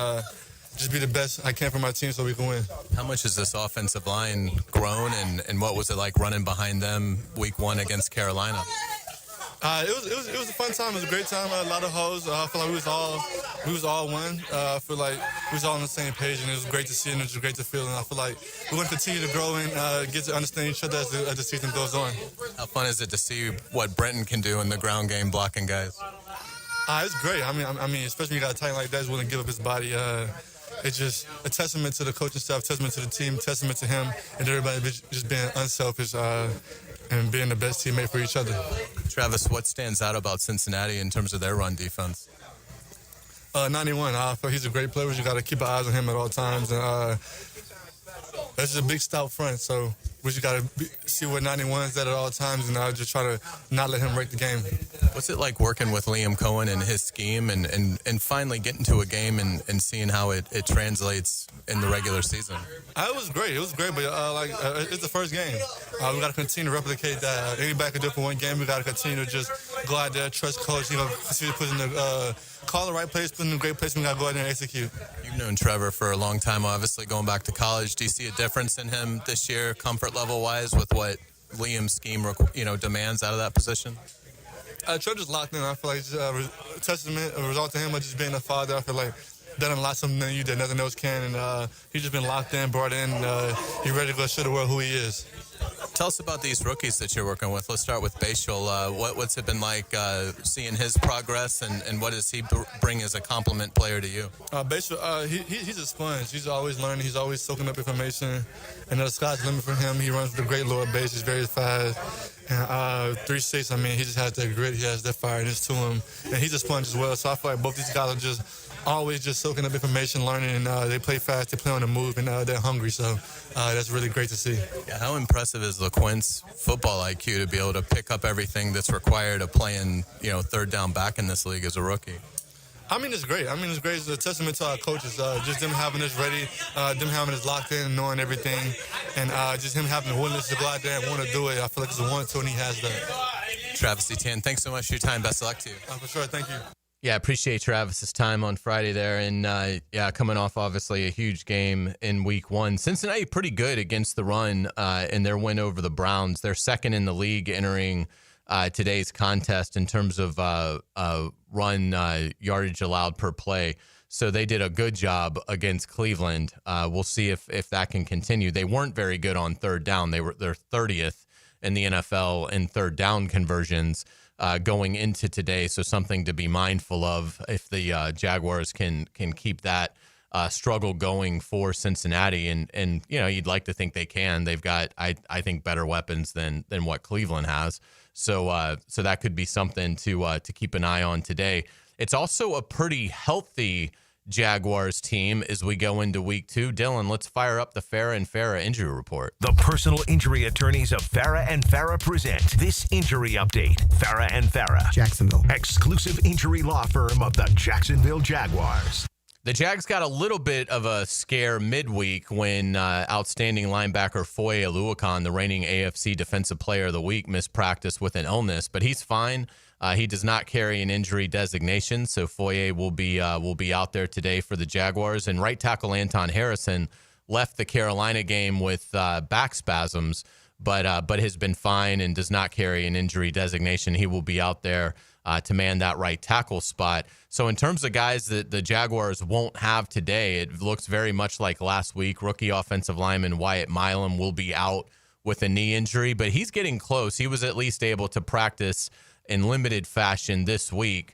just be the best I can for my team so we can win. How much has this offensive line grown, and what was it like running behind them week 1 against Carolina? It was a fun time. It was a great time. A lot of hoes. I feel like we was all one. I feel like we was all on the same page, and it was great to see, and it was great to feel. And I feel like we're going to continue to grow and get to understand each other as the season goes on. How fun is it to see what Brenton can do in the ground game blocking guys? It's great. I mean, especially when you got a tight end like that who's willing to give up his body. It's just a testament to the coaching staff, testament to the team, testament to him, and everybody just being unselfish and being the best teammate for each other. Travis, what stands out about Cincinnati in terms of their run defense? 91. I feel he's a great player. You got to keep our eyes on him at all times. And that's just a big stout front, so we just got to see what 91 is at all times and just try to not let him break the game. What's it like working with Liam Cohen and his scheme and finally getting to a game and seeing how it translates in the regular season? It was great, but it's the first game. We got to continue to replicate that. Anybody can do it for one game. We got to continue to just go out there, trust coach, continue to put in the call the right place, put in the great place. We got to go out there and execute. You've known Trevor for a long time, obviously going back to college. Do you see a difference in him this year, comfort level wise, with what Liam's scheme demands out of that position? Trevor's locked in. I feel like it's a testament, a result to him of just being a father. I feel like done a lot something than you that nothing else can, and he's just been locked in, brought in. He's ready to go show the world who he is. Tell us about these rookies that you're working with. Let's start with Bashal. What's it been like seeing his progress, and what does he bring as a complement player to you? Bashal, he's a sponge. He's always learning. He's always soaking up information. And the sky's the limit for him. He runs with a great lower base. He's very fast. And 3-6, I mean, he just has that grit, he has that fireness to him, and he's a sponge as well. So I feel like both these guys are just always just soaking up information, learning, and they play fast, they play on the move, and they're hungry. So that's really great to see. Yeah, how impressive is LeQuint's football IQ to be able to pick up everything that's required of playing, third down back in this league as a rookie? I mean, it's great. It's a testament to our coaches. Just them having this ready, them having this locked in, knowing everything, and just him having the willingness to go out there and want to do it. I feel like it's a want-to, and he has that. Travis Etienne, thanks so much for your time. Best of luck to you. For sure. Thank you. Yeah, appreciate Travis's time on Friday there. And, coming off, obviously, a huge game in Week 1. Cincinnati pretty good against the run in their win over the Browns. They're second in the league entering today's contest in terms of run yardage allowed per play. So they did a good job against Cleveland. We'll see if that can continue. They weren't very good on third down. They're 30th in the NFL in third down conversions going into today. So something to be mindful of if the Jaguars can keep that struggle going for Cincinnati. And you'd like to think they can. They've got, I think, better weapons than what Cleveland has. So that could be something to keep an eye on today. It's also a pretty healthy Jaguars team as we go into Week 2. Dylan, let's fire up the Farah and Farah injury report. The personal injury attorneys of Farah and Farah present this injury update. Farah and Farah, Jacksonville, exclusive injury law firm of the Jacksonville Jaguars. The Jags got a little bit of a scare midweek when outstanding linebacker Foye Oluokun, the reigning AFC Defensive Player of the Week, missed practice with an illness, but he's fine. He does not carry an injury designation, so Foye will be out there today for the Jaguars. And right tackle Anton Harrison left the Carolina game with back spasms, but has been fine and does not carry an injury designation. He will be out there to man that right tackle spot. So in terms of guys that the Jaguars won't have today, it looks very much like last week. Rookie offensive lineman Wyatt Milam will be out with a knee injury, but he's getting close. He was at least able to practice in limited fashion this week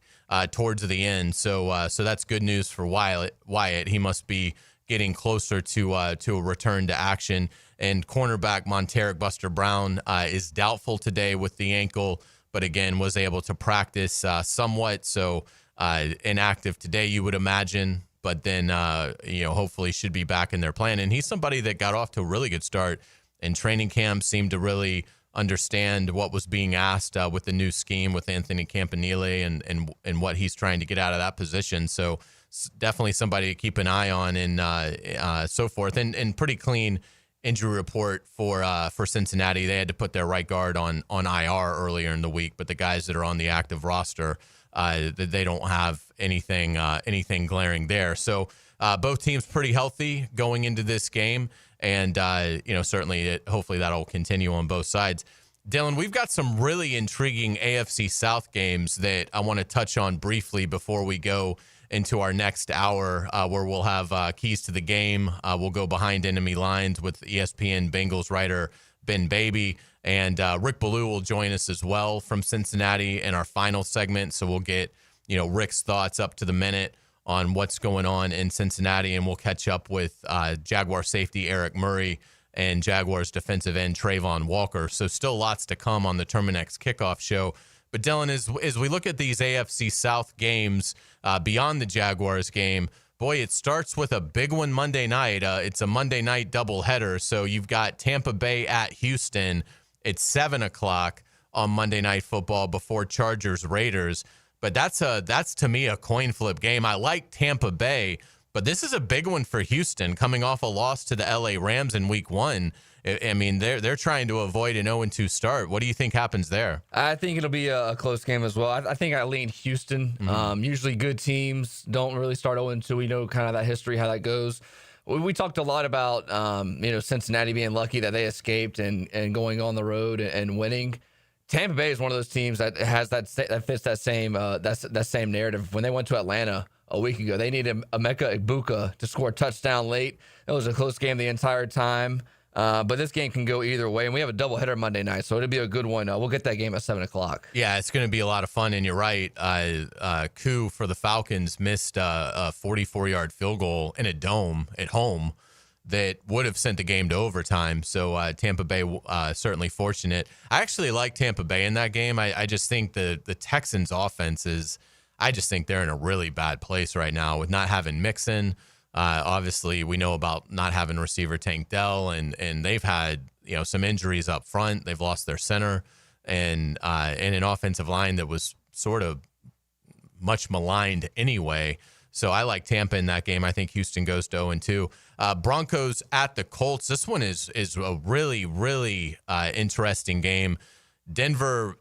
towards the end. So that's good news for Wyatt. He must be getting closer to a return to action. And cornerback Monteric Buster Brown is doubtful today with the ankle, but again, was able to practice somewhat. So inactive today, you would imagine, but then, hopefully should be back in their plan. And he's somebody that got off to a really good start in training camp, seemed to really understand what was being asked with the new scheme with Anthony Campanile and what he's trying to get out of that position. So definitely somebody to keep an eye on and so forth. And pretty clean injury report for Cincinnati. They had to put their right guard on IR earlier in the week, but the guys that are on the active roster, they don't have anything glaring there. So both teams pretty healthy going into this game. And, certainly, hopefully that'll continue on both sides. Dylan, we've got some really intriguing AFC South games that I want to touch on briefly before we go into our next hour, where we'll have keys to the game. We'll go behind enemy lines with ESPN Bengals writer Ben Baby. And Rick Ballou will join us as well from Cincinnati in our final segment. So we'll get, Rick's thoughts up to the minute on what's going on in Cincinnati, and we'll catch up with Jaguar safety Eric Murray and Jaguars defensive end Trayvon Walker. So still lots to come on the Terminix Kickoff show. But Dylan, as we look at these AFC South games beyond the Jaguars game, boy, it starts with a big one Monday night. It's a Monday night doubleheader. So you've got Tampa Bay at Houston. It's 7 o'clock on Monday Night Football before Chargers Raiders. But that's to me a coin flip game. I like Tampa Bay, but this is a big one for Houston coming off a loss to the LA Rams in Week 1. I mean, they're trying to avoid an 0-2 start. What do you think happens there? I think it'll be a close game as well. I think I lean Houston. Usually good teams don't really start 0-2. We know kind of that history, how that goes. We talked a lot about Cincinnati being lucky that they escaped and going on the road and winning. Tampa Bay is one of those teams that has that fits that same narrative. When they went to Atlanta a week ago, they needed Emeka Egbuka to score a touchdown late. It was a close game the entire time. But this game can go either way, and we have a doubleheader Monday night, so it'll be a good one. We'll get that game at 7 o'clock. Yeah, it's going to be a lot of fun, and you're right. Koo for the Falcons missed a 44-yard field goal in a dome at home that would have sent the game to overtime. So Tampa Bay certainly fortunate. I actually like Tampa Bay in that game. I just think the Texans offense I just think they're in a really bad place right now with not having Mixon. Obviously, we know about not having receiver Tank Dell, and they've had some injuries up front. They've lost their center and an offensive line that was sort of much maligned anyway. So I like Tampa in that game. I think Houston goes to 0-2. Broncos at the Colts. This one is a really, really interesting game. Denver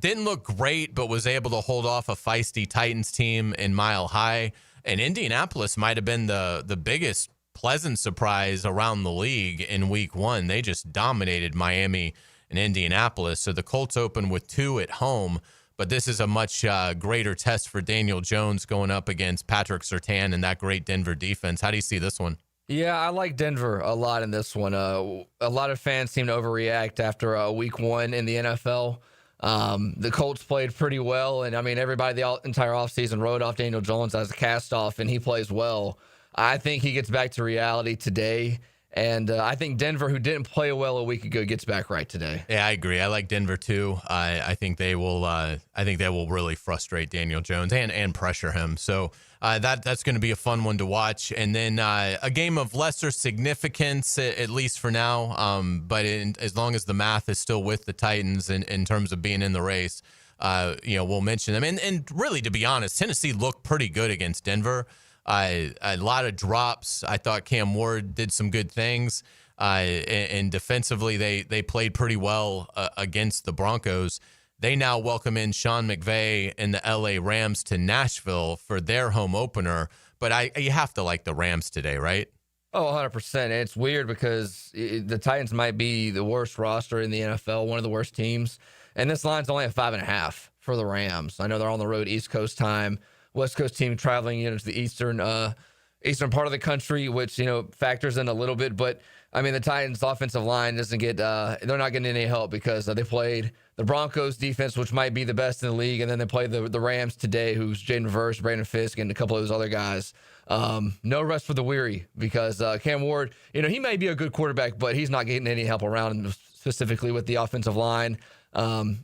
didn't look great, but was able to hold off a feisty Titans team in Mile High. And Indianapolis might have been the biggest pleasant surprise around the league in week 1. They just dominated Miami and Indianapolis. So the Colts open with 2 at home. But this is a much greater test for Daniel Jones going up against Patrick Surtain and that great Denver defense. How do you see this one? Yeah, I like Denver a lot in this one. A lot of fans seem to overreact after week 1 in the NFL. The Colts played pretty well, and I mean, everybody the entire offseason wrote off Daniel Jones as a cast-off, and he plays well. I think he gets back to reality today. And I think Denver, who didn't play well a week ago, gets back right today. Yeah, I agree. I like Denver too. I think they will. I think they will really frustrate Daniel Jones and pressure him. So that's going to be a fun one to watch. And then a game of lesser significance, at least for now. But as long as the math is still with the Titans in terms of being in the race, we'll mention them. And really, to be honest, Tennessee looked pretty good against Denver. A lot of drops. I thought Cam Ward did some good things. And defensively, they played pretty well against the Broncos. They now welcome in Sean McVay and the LA Rams to Nashville for their home opener. But you have to like the Rams today, right? Oh, 100%. It's weird because the Titans might be the worst roster in the NFL, one of the worst teams. And this line's only at 5.5 for the Rams. I know they're on the road East Coast time. West Coast team traveling to the eastern part of the country, which factors in a little bit. But I mean, the Titans' offensive line doesn't get they're not getting any help because they played the Broncos defense, which might be the best in the league, and then they played the Rams today, who's Jaden Verse, Brandon Fisk, and a couple of those other guys. No rest for the weary because Cam Ward, he may be a good quarterback, but he's not getting any help around him, specifically with the offensive line. Tony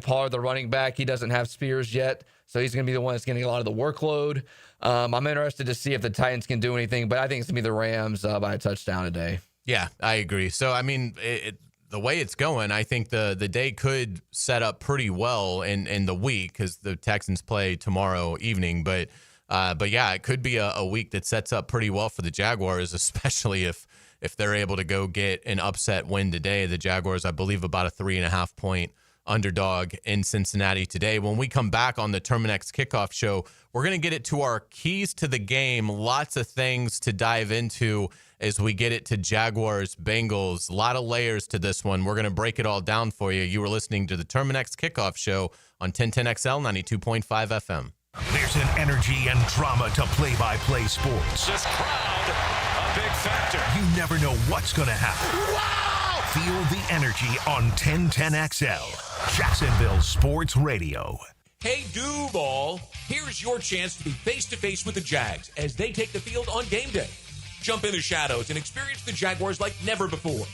Pollard, the running back, he doesn't have Spears yet. So he's going to be the one that's getting a lot of the workload. I'm interested to see if the Titans can do anything, but I think it's going to be the Rams by a touchdown today. Yeah, I agree. So, I mean, the way it's going, I think the day could set up pretty well in the week because the Texans play tomorrow evening. But yeah, it could be a week that sets up pretty well for the Jaguars, especially if they're able to go get an upset win today. The Jaguars, I believe, about a 3.5-point underdog in Cincinnati today. When we come back on the Terminix Kickoff Show, we're going to get it to our keys to the game. Lots of things to dive into as we get it to Jaguars, Bengals. A lot of layers to this one. We're going to break it all down for you. You were listening to the Terminix Kickoff Show on 1010XL 92.5 FM. There's an energy and drama to play-by-play sports. This crowd, a big factor. You never know what's going to happen. Wow! Feel the energy on 1010XL, Jacksonville Sports Radio. Hey, Duval, here's your chance to be face-to-face with the Jags as they take the field on game day. Jump in the shadows and experience the Jaguars like never before.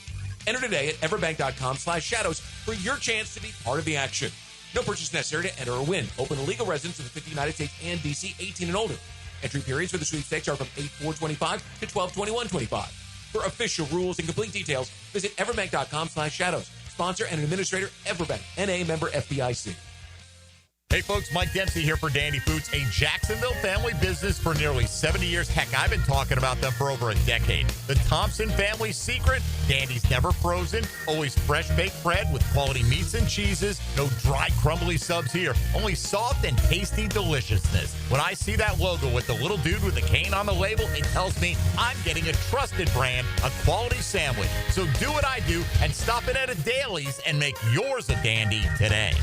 Enter today at everbank.com/shadows for your chance to be part of the action. No purchase necessary to enter or win. Open to legal residents of the 50 United States and D.C., 18 and older. Entry periods for the sweepstakes are from 8/4/25 to 12/21/25. For official rules and complete details, visit everbank.com/shadows. Sponsor and administrator, Everbank, N.A. member FDIC. Hey folks, Mike Dempsey here for Dandy Foods, a Jacksonville family business for nearly 70 years. Heck, I've been talking about them for over a decade. The Thompson family secret, Dandy's never frozen, always fresh baked bread with quality meats and cheeses, no dry crumbly subs here, only soft and tasty deliciousness. When I see that logo with the little dude with the cane on the label, it tells me I'm getting a trusted brand, a quality sandwich. So do what I do and stop in at a Daly's and make yours a dandy today.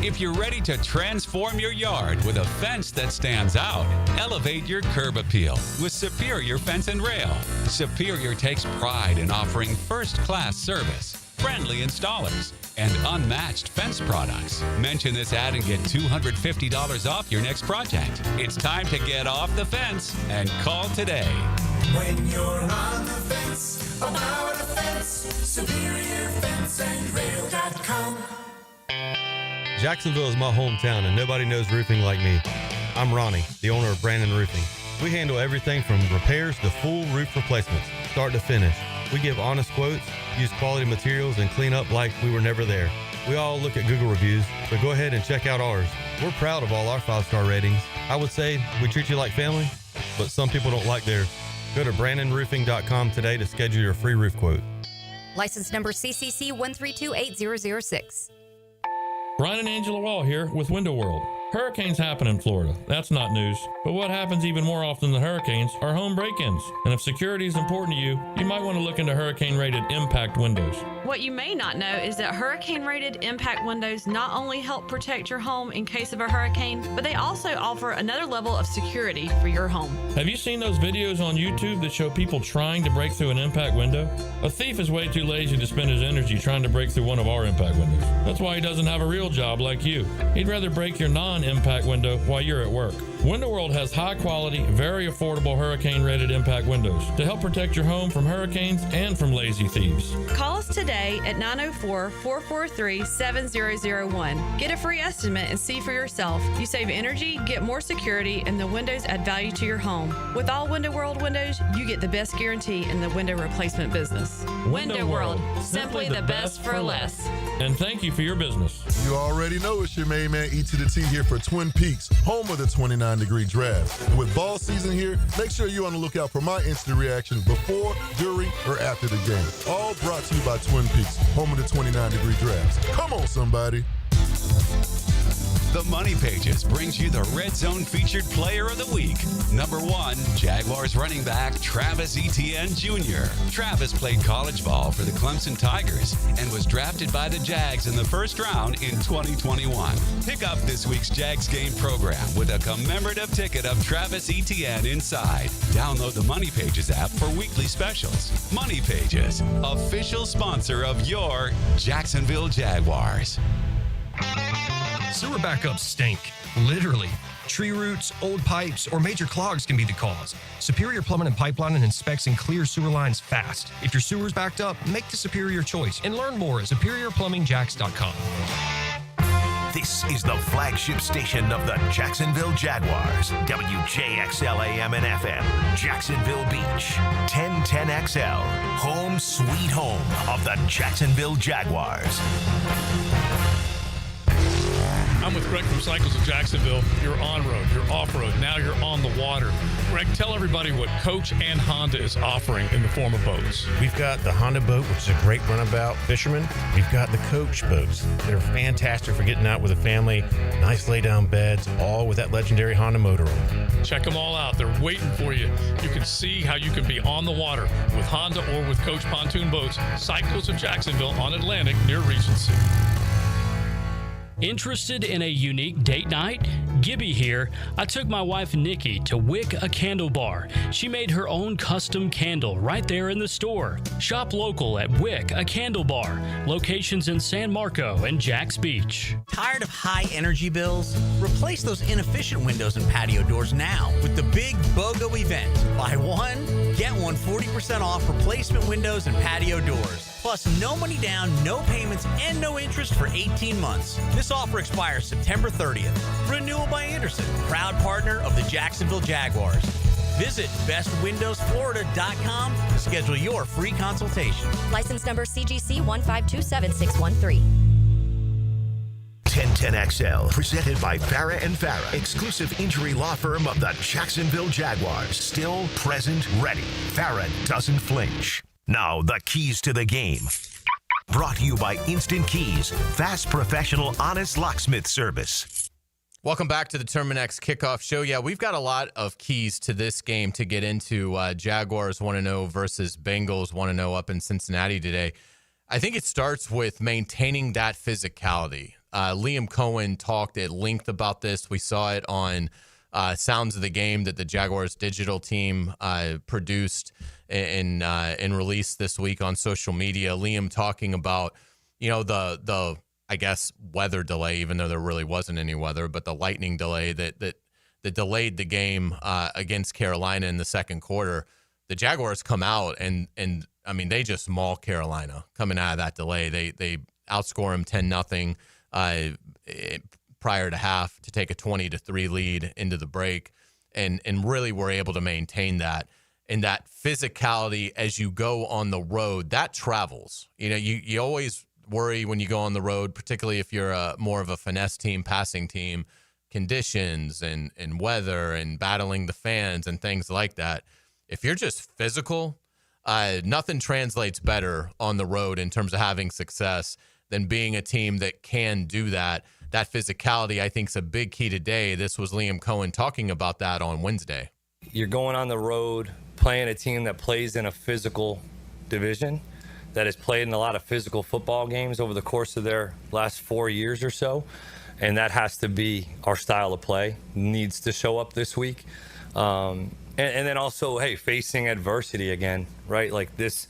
If you're ready to transform your yard with a fence that stands out, elevate your curb appeal with Superior Fence and Rail. Superior takes pride in offering first-class service, friendly installers, and unmatched fence products. Mention this ad and get $250 off your next project. It's time to get off the fence and call today. When you're on the fence, about a fence, SuperiorFenceandRail.com. Jacksonville is my hometown and nobody knows roofing like me. I'm Ronnie, the owner of Brandon Roofing. We handle everything from repairs to full roof replacements, start to finish. We give honest quotes, use quality materials, and clean up like we were never there. We all look at Google reviews, so go ahead and check out ours. We're proud of all our 5-star ratings. I would say we treat you like family, but some people don't like theirs. Go to BrandonRoofing.com today to schedule your free roof quote. License number CCC 1328006. Brian and Angela Wall here with Window World. Hurricanes happen in Florida. That's not news. But what happens even more often than hurricanes are home break-ins. And if security is important to you, you might want to look into hurricane-rated impact windows. What you may not know is that hurricane-rated impact windows not only help protect your home in case of a hurricane, but they also offer another level of security for your home. Have you seen those videos on YouTube that show people trying to break through an impact window? A thief is way too lazy to spend his energy trying to break through one of our impact windows. That's why he doesn't have a real job like you. He'd rather break your non-impact window while you're at work. Window World has high-quality, very affordable hurricane-rated impact windows to help protect your home from hurricanes and from lazy thieves. Call us today at 904-443-7001. Get a free estimate and see for yourself. You save energy, get more security, and the windows add value to your home. With all Window World windows, you get the best guarantee in the window replacement business. Window World, simply the best for less. And thank you for your business. You already know it's your main man E to the T here for Twin Peaks, home of the 29-degree draft. And with ball season here, make sure you're on the lookout for my instant reaction before, during, or after the game. All brought to you by Twin Peaks, home of the 29-degree drafts. Come on, somebody. The Money Pages brings you the Red Zone featured player of the week. Number 1, Jaguars running back Travis Etienne Jr. Travis played college ball for the Clemson Tigers and was drafted by the Jags in the first round in 2021. Pick up this week's Jags game program with a commemorative ticket of Travis Etienne inside. Download the Money Pages app for weekly specials. Money Pages, official sponsor of your Jacksonville Jaguars. Sewer backups stink, literally. Tree roots, old pipes, or major clogs can be the cause. Superior Plumbing and Pipelining inspects and clears sewer lines fast. If your sewer's backed up, make the Superior choice and learn more at SuperiorPlumbingJacks.com. This is the flagship station of the Jacksonville Jaguars. WJXL AM and FM, Jacksonville Beach. 1010XL, home sweet home of the Jacksonville Jaguars. I'm with Greg from Cycles of Jacksonville. You're on-road, you're off-road, now you're on the water. Greg, tell everybody what Coach and Honda is offering in the form of boats. We've got the Honda boat, which is a great runabout fisherman. We've got the Coach boats that are fantastic for getting out with a family. Nice lay-down beds, all with that legendary Honda motor on. Check them all out. They're waiting for you. You can see how you can be on the water with Honda or with Coach pontoon boats. Cycles of Jacksonville on Atlantic near Regency. Interested in a unique date night? Gibby here. I took my wife Nikki to Wick a Candle Bar. She made her own custom candle right there in the store. Shop local at Wick a Candle Bar. Locations in San Marco and Jacks Beach. Tired of high energy bills? Replace those inefficient windows and patio doors now with the big BOGO event. Buy one, get one 40% off replacement windows and patio doors. Plus, no money down, no payments, and no interest for 18 months. This offer expires September 30th. Renewal by Anderson, proud partner of the Jacksonville Jaguars. Visit bestwindowsflorida.com to schedule your free consultation. License number CGC 1527613. 1010XL, presented by Farah and Farah, exclusive injury law firm of the Jacksonville Jaguars. Still, present, ready. Farah doesn't flinch. Now, the keys to the game. Brought to you by Instant Keys, fast, professional, honest locksmith service. Welcome back to the Terminix Kickoff Show. Yeah, we've got a lot of keys to this game to get into. Jaguars 1-0 versus Bengals 1-0 up in Cincinnati today. I think it starts with maintaining that physicality. Liam Cohen talked at length about this. We saw it on Sounds of the Game that the Jaguars digital team produced and released this week on social media. Liam talking about the I guess weather delay, even though there really wasn't any weather, but the lightning delay that delayed the game against Carolina in the second quarter. The Jaguars come out and I mean, they just maul Carolina coming out of that delay. They outscore them 10-0 prior to half to take a 20-3 lead into the break, and really were able to maintain that. And that physicality as you go on the road, that travels. You always worry when you go on the road, particularly if you're more of a finesse team, passing team, conditions and weather and battling the fans and things like that. If you're just physical, nothing translates better on the road in terms of having success than being a team that can do that. That physicality, I think, is a big key today. This was Liam Cohen talking about that on Wednesday. You're going on the road, playing a team that plays in a physical division, that has played in a lot of physical football games over the course of their last 4 years or so. And that has to be our style of play, needs to show up this week. And then also, hey, facing adversity again, right? Like this,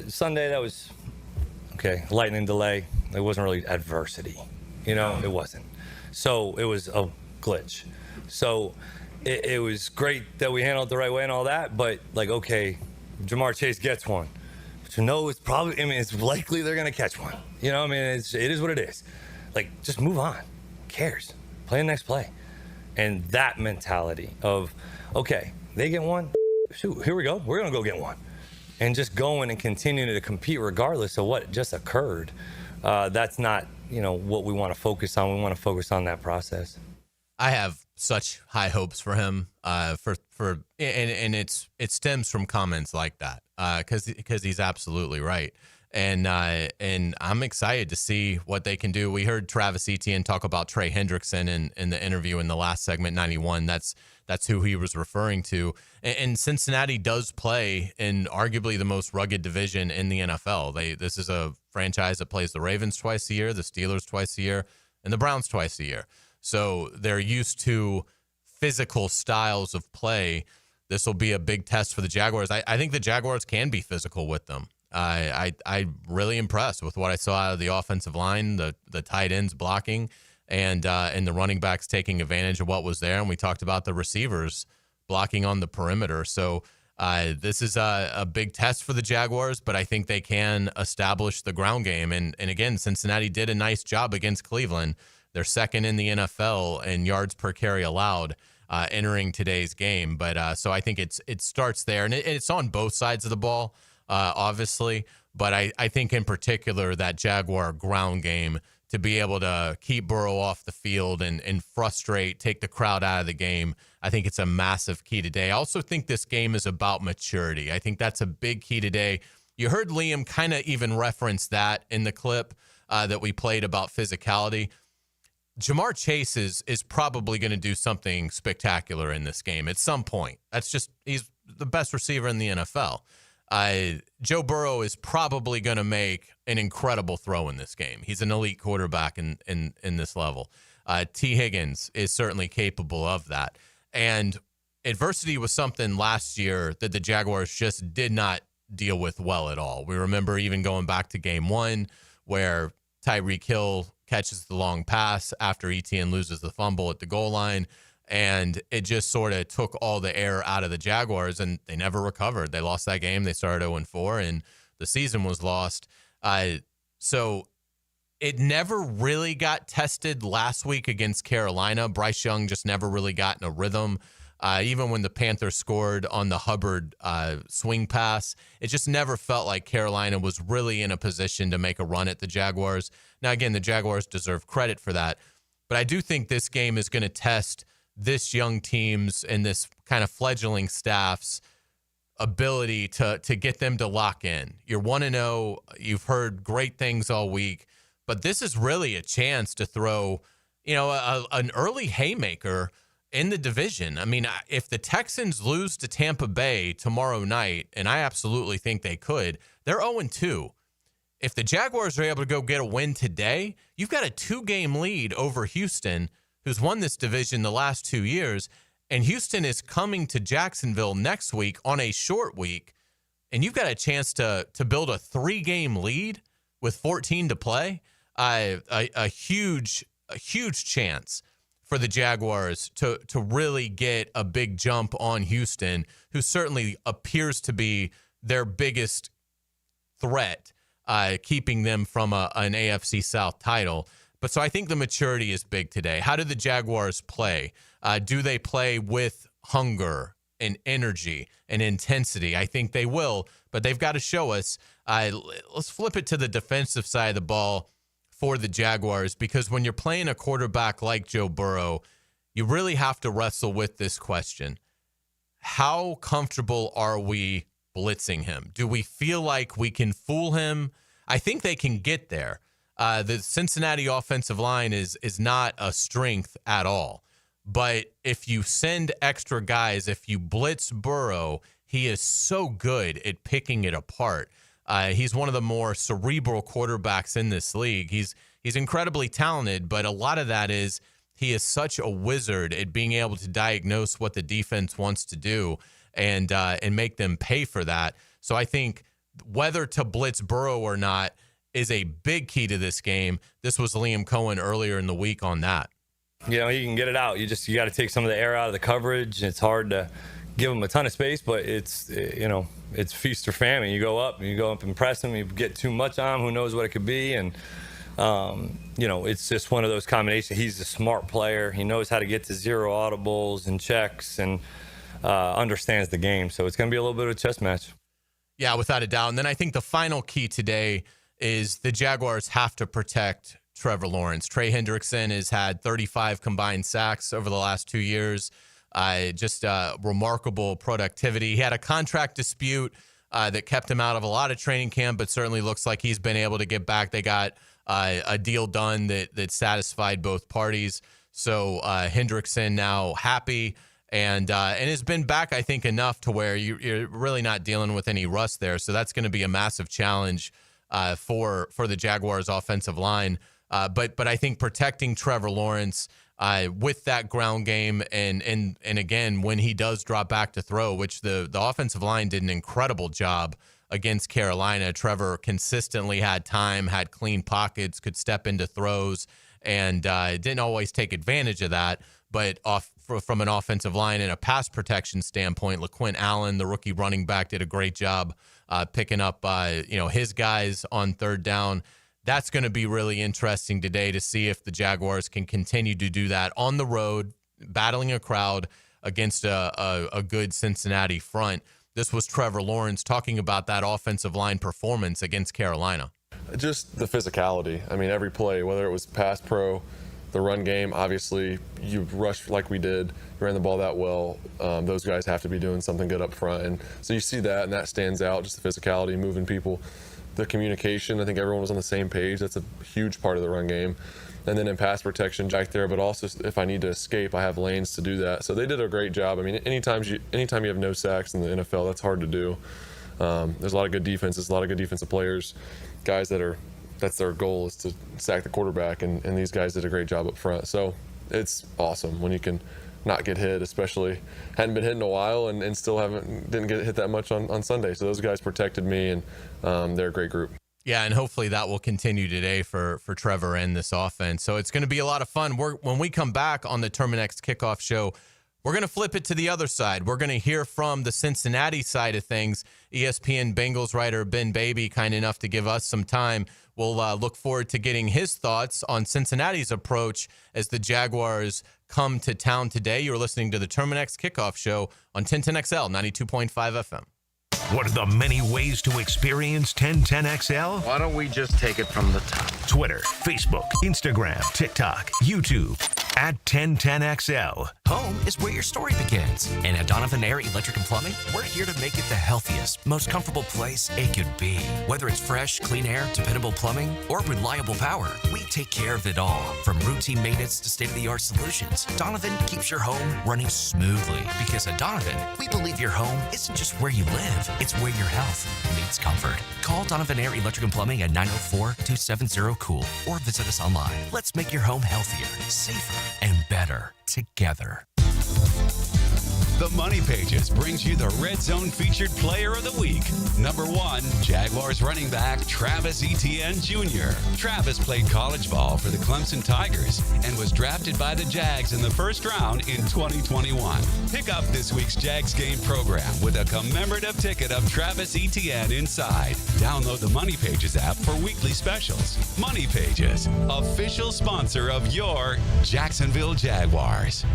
Sunday, that was, okay, lightning delay. It wasn't really adversity, it wasn't. So it was a glitch. So it was great that we handled it the right way and all that, but okay, Jamar Chase gets one. But it's probably, it's likely they're going to catch one. It is what it is. Just move on. Who cares? Play the next play. And that mentality of, okay, they get one, shoot, here we go. We're going to go get one. And just going and continuing to compete regardless of what just occurred. That's not, what we want to focus on. We want to focus on that process. I have such high hopes for him, and it stems from comments like that, because he's absolutely right. And I'm excited to see what they can do. We heard Travis Etienne talk about Trey Hendrickson in the interview in the last segment, 91. That's who he was referring to. And Cincinnati does play in arguably the most rugged division in the NFL. This is a franchise that plays the Ravens twice a year, the Steelers twice a year, and the Browns twice a year. So they're used to physical styles of play. This will be a big test for the Jaguars. I think the Jaguars can be physical with them. I'm really impressed with what I saw out of the offensive line, the tight ends blocking, and the running backs taking advantage of what was there. And we talked about the receivers blocking on the perimeter. So this is a big test for the Jaguars, but I think they can establish the ground game. And again, Cincinnati did a nice job against Cleveland. They're second in the NFL in yards per carry allowed entering today's game. But so I think it starts there, and it's on both sides of the ball. Obviously, but I think in particular that Jaguar ground game, to be able to keep Burrow off the field and frustrate, take the crowd out of the game, I think it's a massive key today. I also think this game is about maturity. I think that's a big key today. You heard Liam kind of even reference that in the clip that we played about physicality. Jamar Chase is probably going to do something spectacular in this game at some point. He's the best receiver in the NFL. Joe Burrow is probably going to make an incredible throw in this game. He's an elite quarterback in this level. T. Higgins is certainly capable of that. And adversity was something last year that the Jaguars just did not deal with well at all. We remember even going back to game one where Tyreek Hill catches the long pass after Etienne loses the fumble at the goal line. And it just sort of took all the air out of the Jaguars, and they never recovered. They lost that game. They started 0-4, and the season was lost. So it never really got tested last week against Carolina. Bryce Young just never really got in a rhythm. Even when the Panthers scored on the Hubbard swing pass, it just never felt like Carolina was really in a position to make a run at the Jaguars. Now, again, the Jaguars deserve credit for that. But I do think this game is going to test this young team's and this kind of fledgling staff's ability to get them to lock in. You're 1-0. You've heard great things all week, but this is really a chance to throw, an early haymaker in the division. I mean, if the Texans lose to Tampa Bay tomorrow night, and I absolutely think they could, they're 0-2. If the Jaguars are able to go get a win today, you've got a 2-game lead over Houston, who's won this division the last 2 years, and Houston is coming to Jacksonville next week on a short week, and you've got a chance to build a 3-game lead with 14 to play, a huge chance for the Jaguars to really get a big jump on Houston, who certainly appears to be their biggest threat, keeping them from an AFC South title. But so I think the maturity is big today. How do the Jaguars play? Do they play with hunger and energy and intensity? I think they will, but they've got to show us. Let's flip it to the defensive side of the ball for the Jaguars, because when you're playing a quarterback like Joe Burrow, you really have to wrestle with this question. How comfortable are we blitzing him? Do we feel like we can fool him? I think they can get there. The Cincinnati offensive line is not a strength at all. But if you send extra guys, if you blitz Burrow, he is so good at picking it apart. He's one of the more cerebral quarterbacks in this league. He's incredibly talented, but a lot of that is he is such a wizard at being able to diagnose what the defense wants to do and make them pay for that. So I think whether to blitz Burrow or not is a big key to this game. This was Liam Cohen earlier in the week on that. You know, you can get it out. You got to take some of the air out of the coverage. It's hard to give them a ton of space, but it's feast or famine. You go up and press them. You get too much on them, who knows what it could be. And, it's just one of those combinations. He's a smart player. He knows how to get to zero audibles and checks and understands the game. So it's going to be a little bit of a chess match. Yeah, without a doubt. And then I think the final key today is the Jaguars have to protect Trevor Lawrence. Trey Hendrickson has had 35 combined sacks over the last 2 years. Just remarkable productivity. He had a contract dispute that kept him out of a lot of training camp, but certainly looks like he's been able to get back. They got a deal done that satisfied both parties. So Hendrickson now happy and has been back, I think, enough to where you're really not dealing with any rust there. So that's going to be a massive challenge for the Jaguars offensive line. But I think protecting Trevor Lawrence with that ground game and again, when he does drop back to throw, which the offensive line did an incredible job against Carolina. Trevor consistently had time, had clean pockets, could step into throws, and didn't always take advantage of that. But from an offensive line and a pass protection standpoint, LaQuint Allen, the rookie running back, did a great job picking up his guys on third down. That's going to be really interesting today to see if the Jaguars can continue to do that on the road, battling a crowd against a good Cincinnati front. This was Trevor Lawrence talking about that offensive line performance against Carolina. Just the physicality. I mean, every play, whether it was pass pro, the run game, obviously you rush like we did, ran the ball that well. Those guys have to be doing something good up front. And so you see that, and that stands out, just the physicality, moving people. The communication, I think everyone was on the same page. That's a huge part of the run game. And then in pass protection, Jack there, but also if I need to escape, I have lanes to do that. So they did a great job. I mean, anytime you have no sacks in the NFL, that's hard to do. There's a lot of good defenses, a lot of good defensive players, guys that's their goal is to sack the quarterback, and these guys did a great job up front. So it's awesome when you can not get hit, especially hadn't been hit in a while and still didn't get hit that much on Sunday. So those guys protected me, and they're a great group. Yeah, and hopefully that will continue today for Trevor and this offense. So it's going to be a lot of fun. When we come back on the Terminix Kickoff show, we're going to flip it to the other side. We're going to hear from the Cincinnati side of things. ESPN Bengals writer Ben Baby, kind enough to give us some time. We'll look forward to getting his thoughts on Cincinnati's approach as the Jaguars come to town today. You're listening to the Terminix Kickoff show on 1010XL 92.5 FM. What are the many ways to experience 1010XL? Why don't we just take it from the top? Twitter, Facebook, Instagram, TikTok, YouTube, at 1010XL. Home is where your story begins. And at Donovan Air Electric and Plumbing, we're here to make it the healthiest, most comfortable place it could be. Whether it's fresh, clean air, dependable plumbing, or reliable power, we take care of it all. From routine maintenance to state-of-the-art solutions, Donovan keeps your home running smoothly. Because at Donovan, we believe your home isn't just where you live, it's where your health meets comfort. Call Donovan Air Electric and Plumbing at 904-270-COOL or visit us online. Let's make your home healthier, safer, and better together. The Money Pages brings you the Red Zone featured player of the week. Number 1, Jaguars running back Travis Etienne Jr. Travis played college ball for the Clemson Tigers and was drafted by the Jags in the first round in 2021. Pick up this week's Jags game program with a commemorative ticket of Travis Etienne inside. Download the Money Pages app for weekly specials. Money Pages, official sponsor of your Jacksonville Jaguars.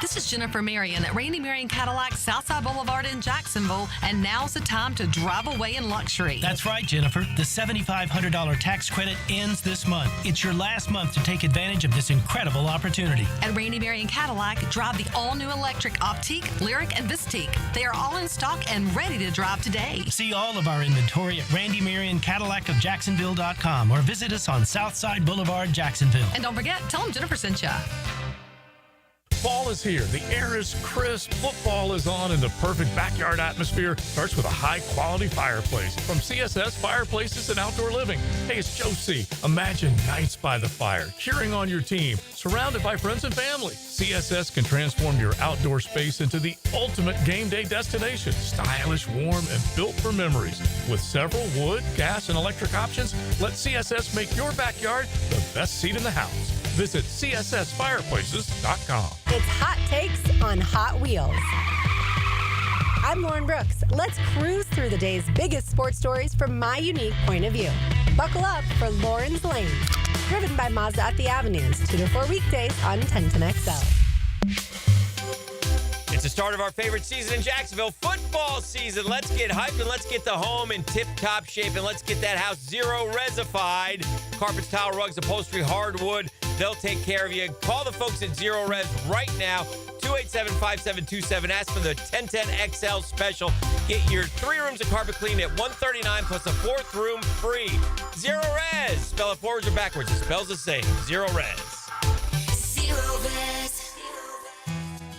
This is Jennifer Marion at Randy Marion Cadillac, Southside Boulevard in Jacksonville, and now's the time to drive away in luxury. That's right, Jennifer. The $7,500 tax credit ends this month. It's your last month to take advantage of this incredible opportunity. At Randy Marion Cadillac, drive the all-new electric Optique, Lyric, and Vistique. They are all in stock and ready to drive today. See all of our inventory at Randy Marion Cadillac of Jacksonville.com or visit us on Southside Boulevard, Jacksonville. And don't forget, tell them Jennifer sent you. Fall is here. The air is crisp. Football is on, and the perfect backyard atmosphere starts with a high-quality fireplace from CSS Fireplaces and Outdoor Living. Hey, it's Joe C. Imagine nights by the fire, cheering on your team, surrounded by friends and family. CSS can transform your outdoor space into the ultimate game day destination. Stylish, warm, and built for memories. With several wood, gas, and electric options, let CSS make your backyard the best seat in the house. Visit CSSFireplaces.com. It's Hot Takes on Hot Wheels. I'm Lauren Brooks. Let's cruise through the day's biggest sports stories from my unique point of view. Buckle up for Lauren's Lane. Driven by Mazda at the Avenues, 2 to 4 weekdays on 1010XL. It's the start of our favorite season in Jacksonville, football season. Let's get hyped and let's get the home in tip-top shape and let's get that house zero-resified. Carpets, tile, rugs, upholstery, hardwood, they'll take care of you. Call the folks at Zero Res right now, 287-5727. Ask for the 1010XL special. Get your 3 rooms of carpet cleaned at $139 plus a 4th room free. Zero Res. Spell it forwards or backwards. It spells the same. Zero Res. Zero Res.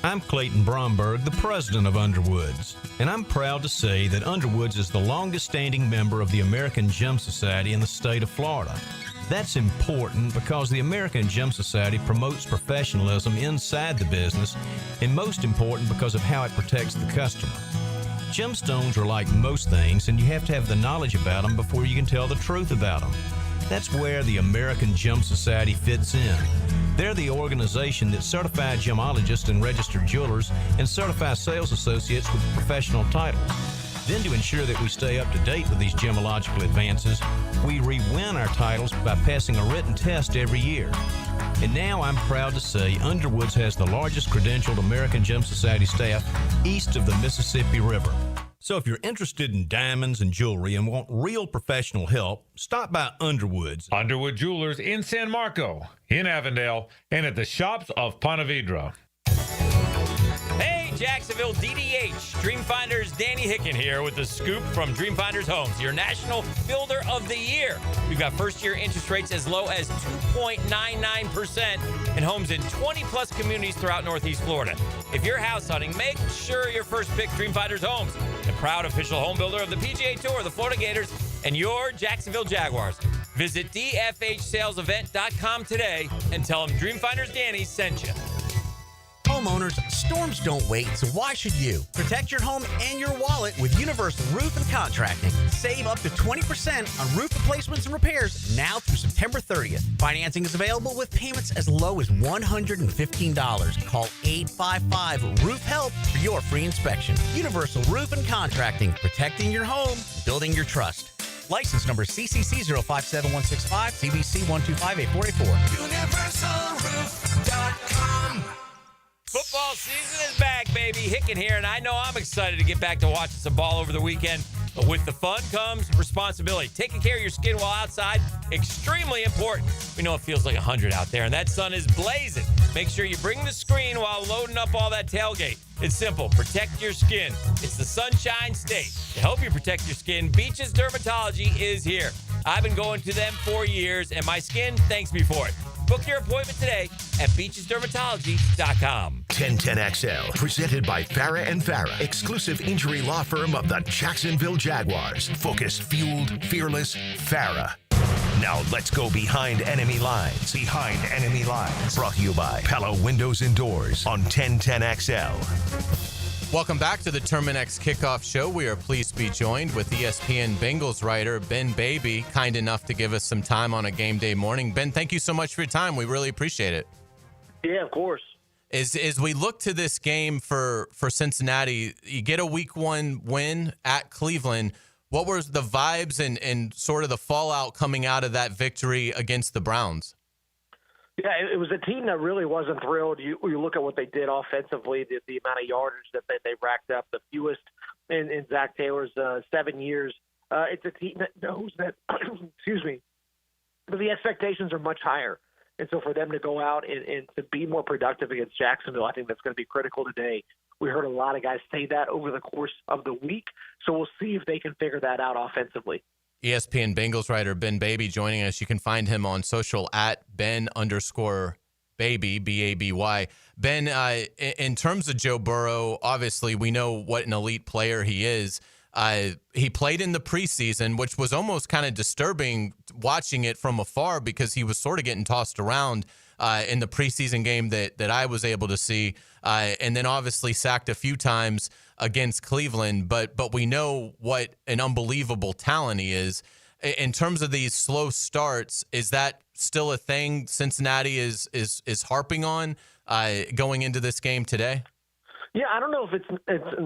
I'm Clayton Bromberg, the president of Underwoods, and I'm proud to say that Underwoods is the longest-standing member of the American Gym Society in the state of Florida. That's important because the American Gym Society promotes professionalism inside the business, and most important because of how it protects the customer. Gemstones are like most things, and you have to have the knowledge about them before you can tell the truth about them. That's where the American Gym Society fits in. They're the organization that certifies gemologists and registered jewelers and certifies sales associates with professional titles. Then to ensure that we stay up to date with these gemological advances, we re-win our titles by passing a written test every year. And now I'm proud to say Underwoods has the largest credentialed American Gem Society staff east of the Mississippi River. So if you're interested in diamonds and jewelry and want real professional help, stop by Underwoods. Underwood Jewelers in San Marco, in Avondale, and at the shops of Ponte Vedra. Hey, Jacksonville DDH. Dreamfinders Danny Hicken here with the scoop from Dreamfinders Homes, your National Builder of the Year. We've got first-year interest rates as low as 2.99% and homes in 20-plus communities throughout Northeast Florida. If you're house hunting, make sure your first pick Dreamfinders Homes, the proud official home builder of the PGA Tour, the Florida Gators, and your Jacksonville Jaguars. Visit dfhsalesevent.com today and tell them Dreamfinders Danny sent you. Homeowners, storms don't wait, so why should you? Protect your home and your wallet with Universal Roof and Contracting. Save up to 20% on roof replacements and repairs now through September 30th. Financing is available with payments as low as $115. Call 855-ROOF-HELP for your free inspection. Universal Roof and Contracting, protecting your home, building your trust. License number CCC 057165, CBC 1258484. UniversalRoof.com. Football season is back, baby. Hicken here, and I know I'm excited to get back to watching some ball over the weekend. But with the fun comes responsibility. Taking care of your skin while outside, extremely important. We know it feels like 100 out there, and that sun is blazing. Make sure you bring the screen while loading up all that tailgate. It's simple. Protect your skin. It's the Sunshine State. To help you protect your skin, Beaches Dermatology is here. I've been going to them for years, and my skin thanks me for it. Book your appointment today at beachesdermatology.com. 1010XL, presented by Farah and Farah, exclusive injury law firm of the Jacksonville Jaguars. Focused, fueled, fearless, Farah. Now let's go behind enemy lines. Behind enemy lines. Brought to you by Pella Windows and Doors on 1010XL. Welcome back to the Terminix Kickoff Show. We are pleased to be joined with ESPN Bengals writer Ben Baby, kind enough to give us some time on a game day morning. Ben, thank you so much for your time. We really appreciate it. Yeah, of course. As we look to this game for Cincinnati, you get a week 1 win at Cleveland. What were the vibes and sort of the fallout coming out of that victory against the Browns? Yeah, it was a team that really wasn't thrilled. You look at what they did offensively, the amount of yardage that they racked up, the fewest in Zach Taylor's 7 years. It's a team that knows that, excuse me, but the expectations are much higher. And so for them to go out and to be more productive against Jacksonville, I think that's going to be critical today. We heard a lot of guys say that over the course of the week, so we'll see if they can figure that out offensively. ESPN Bengals writer Ben Baby joining us. You can find him on social at Ben_Baby, B-A-B-Y. Ben, in terms of Joe Burrow, obviously we know what an elite player he is. He played in the preseason, which was almost kind of disturbing watching it from afar because he was sort of getting tossed around in the preseason game that I was able to see, and then obviously sacked a few times against Cleveland. But we know what an unbelievable talent he is. In terms of these slow starts, is that still a thing Cincinnati is harping on going into this game today? Yeah, I don't know if it's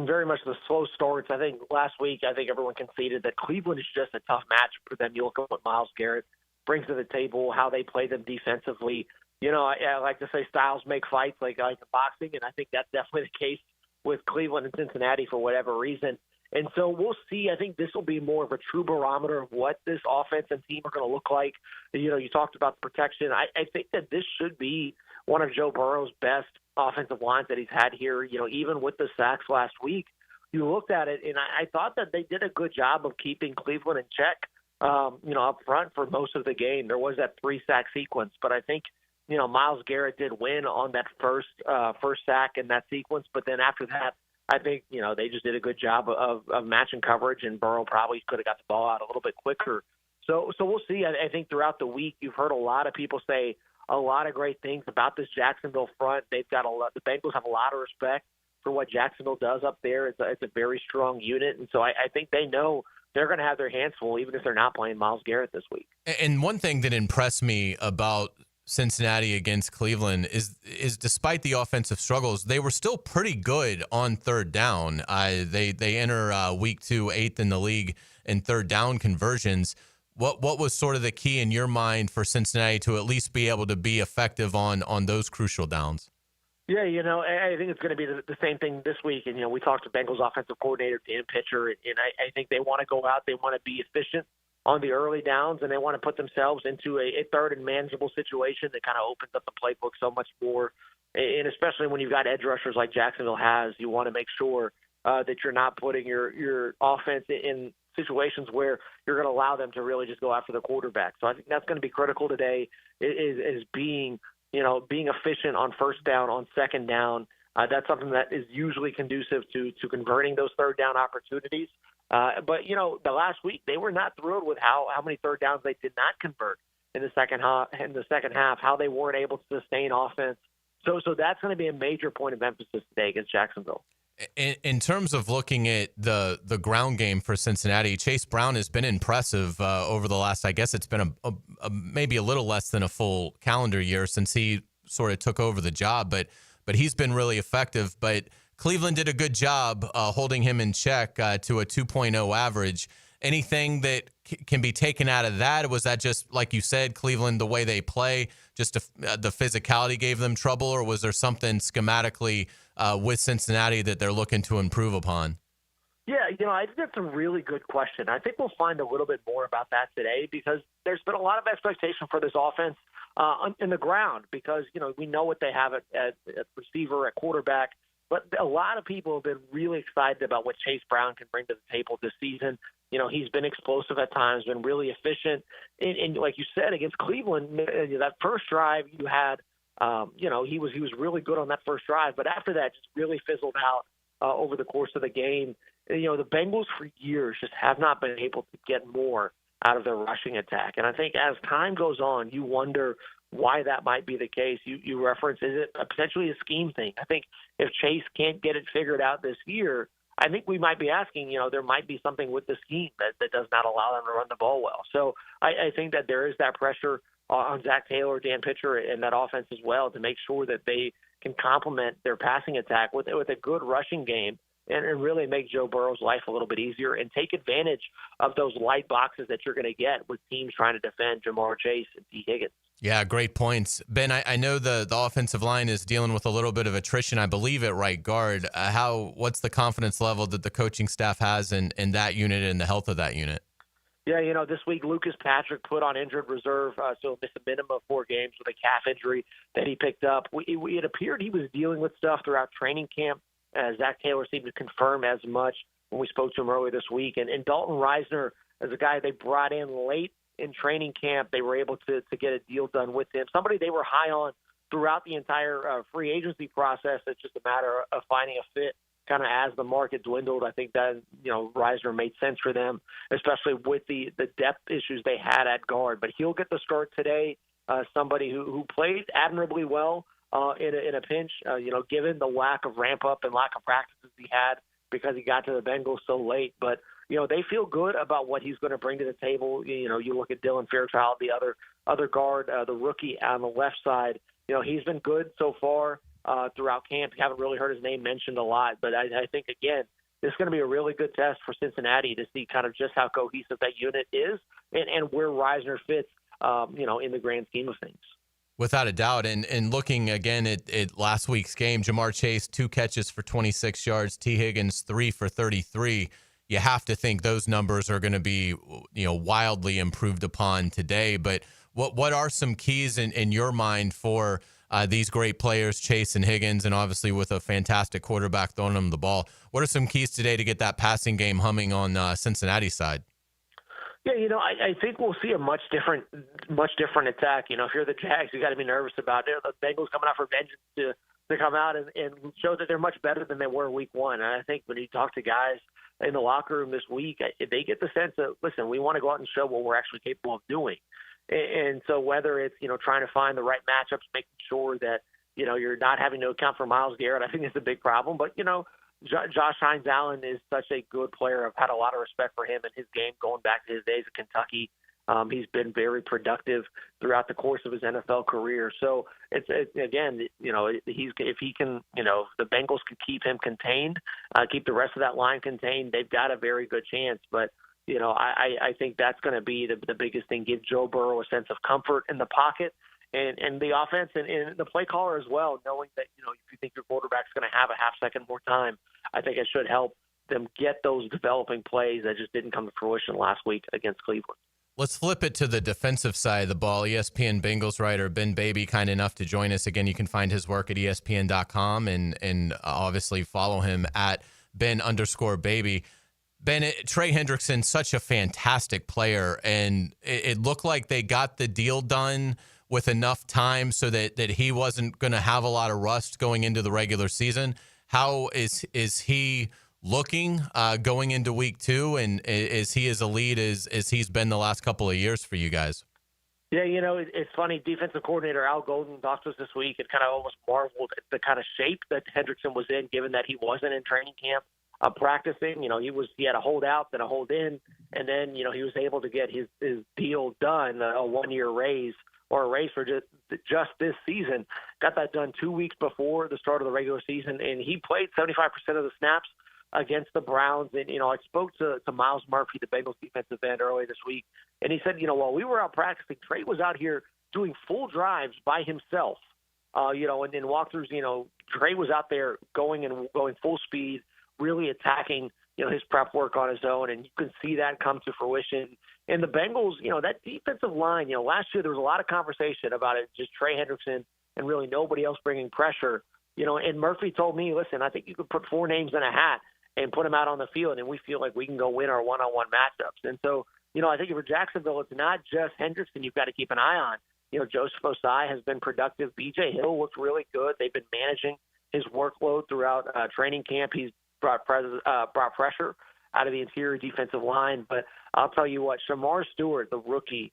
very much the slow starts. I think last week, everyone conceded that Cleveland is just a tough match for them. You look at what Myles Garrett brings to the table, how they play them defensively. You know, I like to say styles make fights, like in boxing, and I think that's definitely the case with Cleveland and Cincinnati for whatever reason. And so we'll see. I think this will be more of a true barometer of what this offense and team are going to look like. You know, you talked about the protection. I think that this should be one of Joe Burrow's best offensive lines that he's had here. You know, even with the sacks last week, you looked at it, and I thought that they did a good job of keeping Cleveland in check, you know, up front for most of the game. There was that 3-sack sequence, but I think, you know, Myles Garrett did win on that first sack in that sequence. But then after that, I think, you know, they just did a good job of matching coverage, and Burrow probably could have got the ball out a little bit quicker. So we'll see. I think throughout the week, you've heard a lot of people say a lot of great things about this Jacksonville front. They've got the Bengals have a lot of respect for what Jacksonville does up there. It's a very strong unit, and so I think they know they're going to have their hands full, even if they're not playing Myles Garrett this week. And one thing that impressed me about Cincinnati against Cleveland is despite the offensive struggles, they were still pretty good on third down. They enter week 2 8th in the league in third down conversions. What was sort of the key in your mind for Cincinnati to at least be able to be effective on those crucial downs? Yeah, you know, I think it's going to be the same thing this week. And, you know, we talked to Bengals offensive coordinator Dan Pitcher, and I think they want to go out. They want to be efficient on the early downs, and they want to put themselves into a third and manageable situation that kind of opens up the playbook so much more. And especially when you've got edge rushers like Jacksonville has, you want to make sure that you're not putting your offense in situations where you're going to allow them to really just go after the quarterback. So I think that's going to be critical today is being efficient on first down, on second down. That's something that is usually conducive to converting those third down opportunities. But, you know, the last week they were not thrilled with how many third downs they did not convert in the second half, how they weren't able to sustain offense. So that's going to be a major point of emphasis today against Jacksonville. In terms of looking at the ground game for Cincinnati, Chase Brown has been impressive over the last, I guess it's been maybe a little less than a full calendar year since he sort of took over the job, but he's been really effective. But Cleveland did a good job holding him in check to a 2.0 average. Anything that can be taken out of that? Was that just, like you said, Cleveland, the way they play, just the physicality gave them trouble, or was there something schematically with Cincinnati that they're looking to improve upon? Yeah, you know, I think that's a really good question. I think we'll find a little bit more about that today because there's been a lot of expectation for this offense in the ground because, you know, we know what they have at receiver, at quarterback. But a lot of people have been really excited about what Chase Brown can bring to the table this season. You know, he's been explosive at times, been really efficient. And like you said, against Cleveland, that first drive you had, you know, he was really good on that first drive. But after that, just really fizzled out over the course of the game. You know, the Bengals for years just have not been able to get more out of their rushing attack. And I think as time goes on, you wonder why that might be the case. You reference, is it potentially a scheme thing? I think if Chase can't get it figured out this year, I think we might be asking, there might be something with the scheme that does not allow them to run the ball well. So I think that there is that pressure on Zach Taylor, Dan Pitcher, and that offense as well to make sure that they can complement their passing attack with a good rushing game and really make Joe Burrow's life a little bit easier and take advantage of those light boxes that you're going to get with teams trying to defend Jamar Chase and T. Higgins. Yeah, great points. Ben, I know the offensive line is dealing with a little bit of attrition, I believe, at right guard. What's the confidence level that the coaching staff has in that unit and the health of that unit? Yeah, this week Lucas Patrick put on injured reserve, so missed a minimum of 4 games with a calf injury that he picked up. It appeared he was dealing with stuff throughout training camp. Zach Taylor seemed to confirm as much when we spoke to him earlier this week. And Dalton Reisner is a guy they brought in late in training camp. They were able to get a deal done with him. Somebody they were high on throughout the entire free agency process. It's just a matter of finding a fit kind of as the market dwindled. I think that, Reisner made sense for them, especially with the depth issues they had at guard. But he'll get the start today. Somebody who played admirably well in a pinch, given the lack of ramp up and lack of practices he had because he got to the Bengals so late. But, they feel good about what he's going to bring to the table. You look at Dylan Fairchild, the other guard, the rookie on the left side. He's been good so far throughout camp. You haven't really heard his name mentioned a lot. But I think, again, this is going to be a really good test for Cincinnati to see kind of just how cohesive that unit is and where Reisner fits, in the grand scheme of things. Without a doubt. And looking again at last week's game, Jamar Chase, 2 catches for 26 yards, T. Higgins, 3 for 33. You have to think those numbers are going to be, wildly improved upon today. But what are some keys in your mind for these great players, Chase and Higgins, and obviously with a fantastic quarterback throwing them the ball? What are some keys today to get that passing game humming on Cincinnati's side? Yeah, I think we'll see a much different attack. If you're the Jags, you got to be nervous about it. The Bengals coming out for vengeance to come out and show that they're much better than they were week 1. And I think when you talk to guys in the locker room this week, they get the sense that, listen, we want to go out and show what we're actually capable of doing. And so whether it's, trying to find the right matchups, making sure that, you're not having to account for Myles Garrett, I think it's a big problem. But, Josh Hines-Allen is such a good player. I've had a lot of respect for him and his game going back to his days at Kentucky. He's been very productive throughout the course of his NFL career. So it's again, if he can, the Bengals can keep him contained, keep the rest of that line contained, they've got a very good chance. But, I think that's going to be the biggest thing, give Joe Burrow a sense of comfort in the pocket and the offense and the play caller as well, knowing that, if you think your quarterback's going to have a half second more time, I think it should help them get those developing plays that just didn't come to fruition last week against Cleveland. Let's flip it to the defensive side of the ball. ESPN Bengals writer Ben Baby, kind enough to join us. Again, you can find his work at ESPN.com and obviously follow him at Ben_Baby. Ben, Trey Hendrickson, such a fantastic player, and it looked like they got the deal done with enough time so that he wasn't going to have a lot of rust going into the regular season. How is he looking going into week 2, and is he as elite as he's been the last couple of years for you guys? Yeah, it's funny. Defensive coordinator Al Golden talked to us this week and kind of almost marveled at the kind of shape that Hendrickson was in, given that he wasn't in training camp practicing. He had a holdout, then a hold in, and then he was able to get his deal done, a 1-year raise or a raise for just this season. Got that done 2 weeks before the start of the regular season, and he played 75% of the snaps against the Browns. And, I spoke to Miles Murphy, the Bengals defensive end, earlier this week, and he said, while we were out practicing, Trey was out here doing full drives by himself, and in walkthroughs, Trey was out there going full speed, really attacking, his prep work on his own, and you can see that come to fruition. And the Bengals, that defensive line, last year there was a lot of conversation about it, just Trey Hendrickson and really nobody else bringing pressure. And Murphy told me, listen, I think you could put 4 names in a hat and put them out on the field, and we feel like we can go win our one-on-one matchups. And so, I think for Jacksonville, it's not just Hendrickson you've got to keep an eye on. Joseph Osai has been productive. B.J. Hill looks really good. They've been managing his workload throughout training camp. He's brought pressure out of the interior defensive line. But I'll tell you what, Shamar Stewart, the rookie,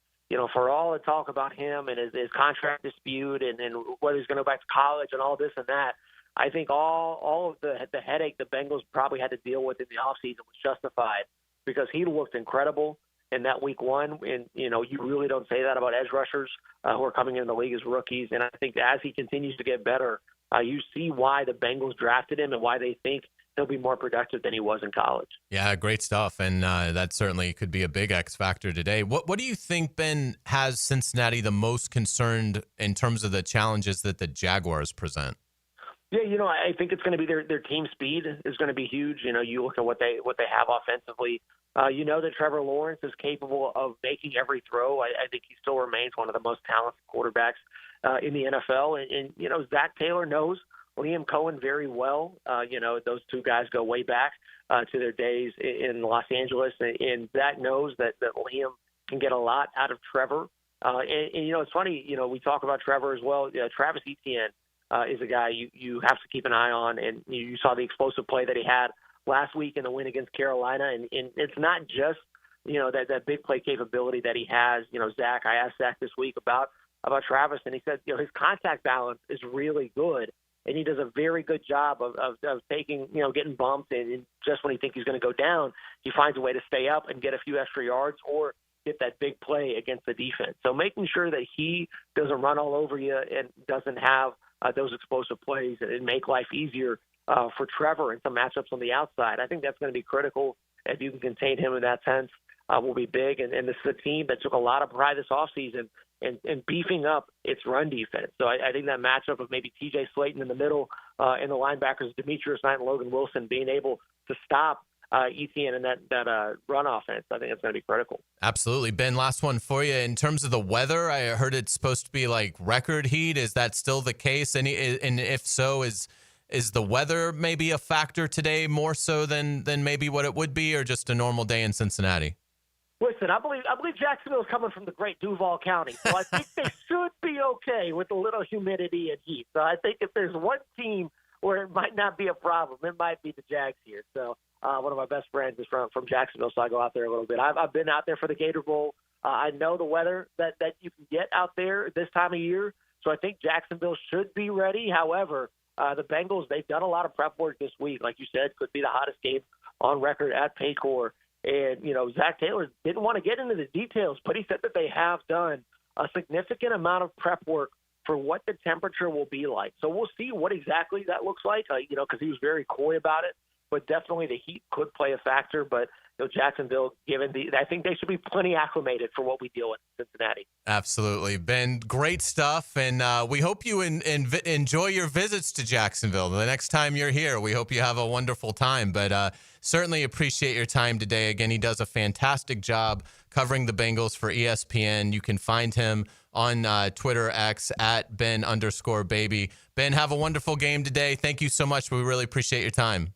for all the talk about him and his contract dispute and whether he's going to go back to college and all this and that, I think all of the headache the Bengals probably had to deal with in the offseason was justified because he looked incredible in that week one. And, you really don't say that about edge rushers who are coming into the league as rookies. And I think as he continues to get better, you see why the Bengals drafted him and why they think he'll be more productive than he was in college. Yeah, great stuff. And that certainly could be a big X factor today. What do you think, Ben, has Cincinnati the most concerned in terms of the challenges that the Jaguars present? Yeah, I think it's going to be their team speed is going to be huge. You look at what they have offensively. That Trevor Lawrence is capable of making every throw. I think he still remains one of the most talented quarterbacks in the NFL. And Zach Taylor knows Liam Cohen very well. Those two guys go way back to their days in Los Angeles. And Zach knows that Liam can get a lot out of Trevor. It's funny, we talk about Trevor as well. Travis Etienne is a guy you have to keep an eye on. And you saw the explosive play that he had last week in the win against Carolina. And it's not just, that big play capability that he has. Zach, I asked Zach this week about Travis, and he said, his contact balance is really good. And he does a very good job of taking, getting bumped. And just when he thinks he's going to go down, he finds a way to stay up and get a few extra yards or get that big play against the defense. So making sure that he doesn't run all over you and doesn't have those explosive plays and make life easier for Trevor in some matchups on the outside. I think that's going to be critical. If you can contain him in that sense, will be big. And this is a team that took a lot of pride this offseason and beefing up its run defense. So I think that matchup of maybe TJ Slayton in the middle and the linebackers, Demetrius Knight and Logan Wilson, being able to stop Etienne in that run offense, I think it's going to be critical. Absolutely. Ben, last one for you. In terms of the weather, I heard it's supposed to be like record heat. Is that still the case? And if so, is the weather maybe a factor today more so than maybe what it would be, or just a normal day in Cincinnati? Listen, I believe Jacksonville is coming from the great Duval County, so I think they should be okay with a little humidity and heat. So I think if there's one team where it might not be a problem, it might be the Jags here. So one of my best friends is from Jacksonville, so I go out there a little bit. I've been out there for the Gator Bowl. I know the weather that you can get out there this time of year, so I think Jacksonville should be ready. However, the Bengals, they've done a lot of prep work this week. Like you said, could be the hottest game on record at Paycor. And, Zach Taylor didn't want to get into the details, but he said that they have done a significant amount of prep work for what the temperature will be like. So we'll see what exactly that looks like, because he was very coy about it. But definitely the heat could play a factor. But Jacksonville, I think they should be plenty acclimated for what we deal with in Cincinnati. Absolutely. Ben, great stuff. And we hope you enjoy your visits to Jacksonville. The next time you're here, we hope you have a wonderful time. But certainly appreciate your time today. Again, he does a fantastic job covering the Bengals for ESPN. You can find him on Twitter X at Ben_baby. Ben, have a wonderful game today. Thank you so much. We really appreciate your time.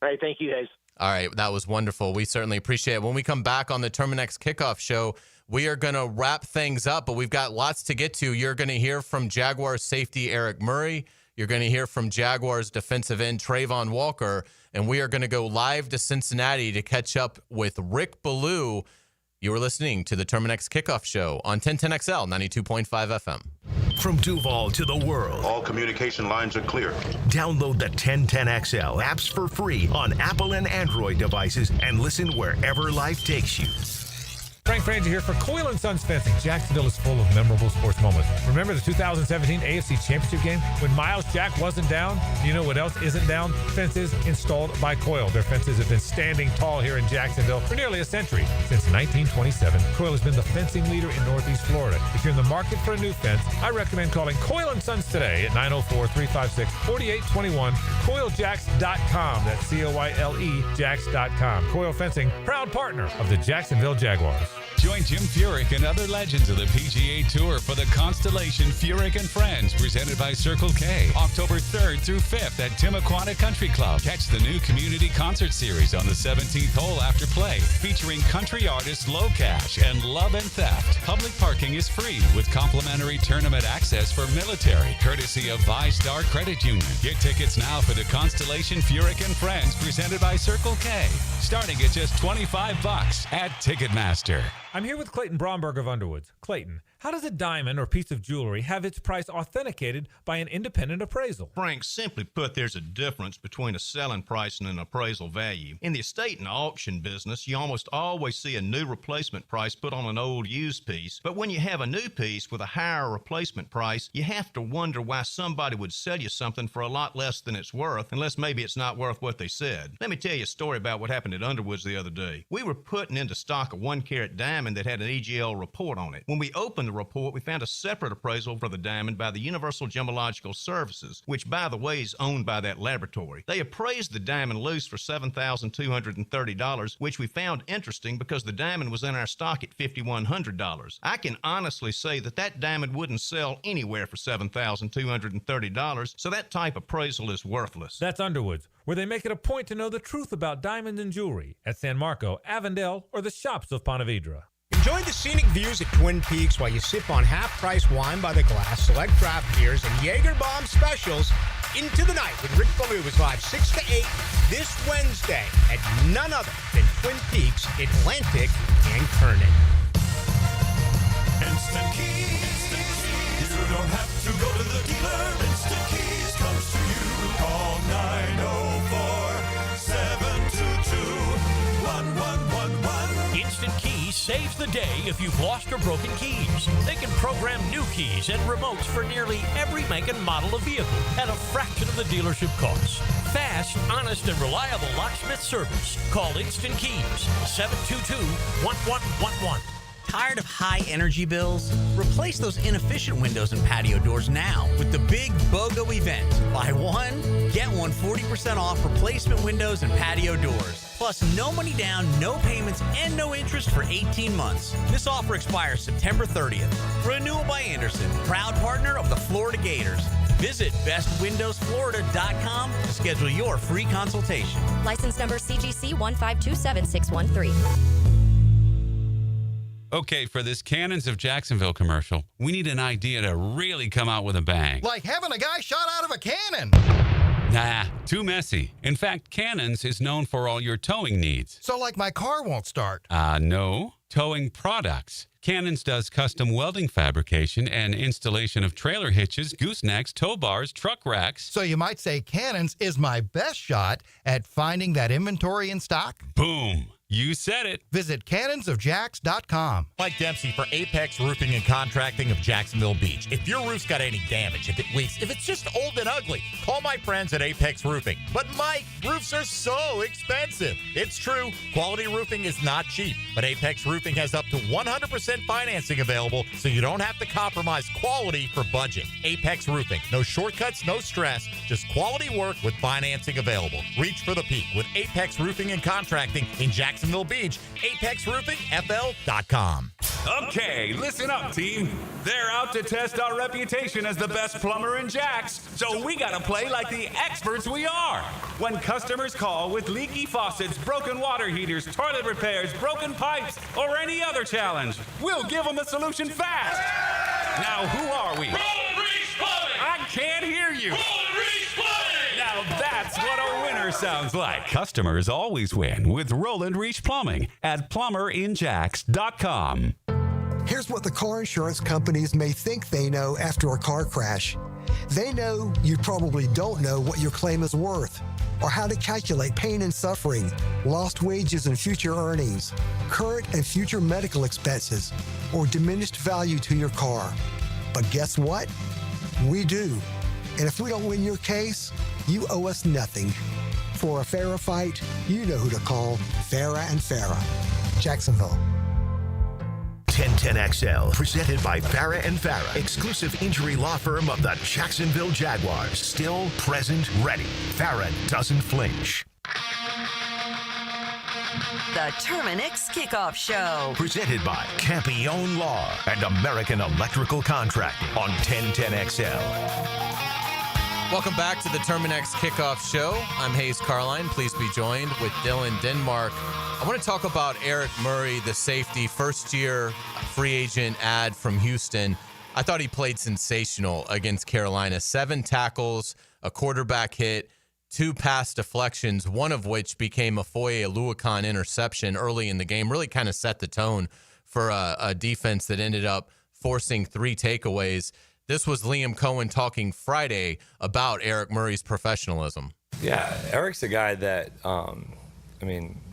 All right. Thank you, guys. All right. That was wonderful. We certainly appreciate it. When we come back on the Terminix Kickoff Show, we are going to wrap things up, but we've got lots to get to. You're going to hear from Jaguars safety Eric Murray. You're going to hear from Jaguars defensive end Trayvon Walker. And we are going to go live to Cincinnati to catch up with Rick Ballou. You are listening to the Terminix Kickoff Show on 1010XL 92.5 FM. From Duval to the world, all communication lines are clear. Download the 1010XL apps for free on Apple and Android devices and listen wherever life takes you. Frank Frangie here for Coyle & Sons Fencing. Jacksonville is full of memorable sports moments. Remember the 2017 AFC Championship game when Miles Jack wasn't down? You know what else isn't down? Fences installed by Coyle. Their fences have been standing tall here in Jacksonville for nearly a century. Since 1927, Coyle has been the fencing leader in Northeast Florida. If you're in the market for a new fence, I recommend calling Coyle & Sons today at 904-356-4821, CoyleJacks.com. That's COYLE Jacks.com. Coyle Fencing, proud partner of the Jacksonville Jaguars. Join Jim Furyk and other legends of the PGA Tour for the Constellation Furyk and Friends, presented by Circle K, October 3rd through 5th at Timuquana Country Club. Catch the new community concert series on the 17th hole after play, featuring country artists Low Cash and Love and Theft. Public parking is free with complimentary tournament access for military, courtesy of ViStar Credit Union. Get tickets now for the Constellation Furyk and Friends, presented by Circle K, starting at just $25 at Ticketmaster. I'm here with Clayton Bromberg of Underwoods. Clayton, how does a diamond or piece of jewelry have its price authenticated by an independent appraisal? Frank, simply put, there's a difference between a selling price and an appraisal value. In the estate and auction business, you almost always see a new replacement price put on an old used piece. But when you have a new piece with a higher replacement price, you have to wonder why somebody would sell you something for a lot less than it's worth, unless maybe it's not worth what they said. Let me tell you a story about what happened at Underwoods the other day. We were putting into stock a 1-carat diamond that had an EGL report on it. When we opened the report, we found a separate appraisal for the diamond by the Universal Gemological Services, which, by the way, is owned by that laboratory. They appraised the diamond loose for $7,230, which we found interesting because the diamond was in our stock at $5,100. I can honestly say that that diamond wouldn't sell anywhere for $7,230, so that type of appraisal is worthless. That's Underwoods, where they make it a point to know the truth about diamonds and jewelry at San Marco, Avondale, or the shops of Ponte Vedra. Enjoy the scenic views at Twin Peaks while you sip on half-price wine by the glass, select craft beers, and Jaeger Bomb specials. Into the Night with Rick Ballou is live 6 to 8 this Wednesday at none other than Twin Peaks, Atlantic, and Kernan. Instant Keys. You don't have to go to the dealer. Instant Keys comes to you. Call 904-722-1111. Instant Keys saves the day if you've lost or broken keys. They can program new keys and remotes for nearly every make and model of vehicle at a fraction of the dealership cost. Fast, honest, and reliable locksmith service. Call Instant Keys, 722-1111. Tired of high energy bills? Replace those inefficient windows and patio doors now with the big BOGO event. Buy one, get one 40% off replacement windows and patio doors. Plus, no money down, no payments, and no interest for 18 months. This offer expires September 30th. Renewal by Anderson, proud partner of the Florida Gators. Visit bestwindowsflorida.com to schedule your free consultation. License number CGC 1527613. Okay, for this Cannons of Jacksonville commercial, we need an idea to really come out with a bang. Like having a guy shot out of a cannon. Nah, too messy. In fact, Cannons is known for all your towing needs. So like my car won't start. No. Towing products. Cannons does custom welding fabrication and installation of trailer hitches, goosenecks, tow bars, truck racks. So you might say Cannons is my best shot at finding that inventory in stock? Boom. You said it. Visit cannonsofjacks.com. Mike Dempsey for Apex Roofing and Contracting of Jacksonville Beach. If your roof's got any damage, if it leaks, if it's just old and ugly, call my friends at Apex Roofing. But Mike, roofs are so expensive. It's true. Quality roofing is not cheap, but Apex Roofing has up to 100% financing available, so you don't have to compromise quality for budget. Apex Roofing. No shortcuts, no stress, just quality work with financing available. Reach for the peak with Apex Roofing and Contracting in Jacksonville Beach. ApexRoofingFL.com. Okay, listen up, team. They're out to test our reputation as the best plumber in Jacks, so we gotta play like the experts we are. When customers call with leaky faucets, broken water heaters, toilet repairs, broken pipes, or any other challenge, we'll give them the solution fast. Now, who are we? I can't hear you. Now that's what a winner sounds like. Customers always win with Roland Reach Plumbing at plumberinjacks.com. Here's what the car insurance companies may think they know after a car crash. They know you probably don't know what your claim is worth, or how to calculate pain and suffering, lost wages and future earnings, current and future medical expenses, or diminished value to your car. But guess what? We do. And if we don't win your case, you owe us nothing. For a fairer fight, you know who to call. Farah and Farah. Jacksonville. 1010XL, presented by Farah and Farah, exclusive injury law firm of the Jacksonville Jaguars. Still, present, ready. Farah doesn't flinch. The Terminix Kickoff Show. Presented by Campione Law and American Electrical Contracting on 1010XL. Welcome back to the Terminix Kickoff Show. I'm Hayes Carline. Please be joined with Dylan Denmark. I want to talk about Eric Murray, the safety, first-year free agent ad from Houston. I thought he played sensational against Carolina. 7 tackles, a quarterback hit, 2 pass deflections, one of which became a Foye Oluokun interception early in the game. Really kind of set the tone for a defense that ended up forcing 3 takeaways. This was Liam Cohen talking Friday about Eric Murray's professionalism. Yeah, Eric's a guy that,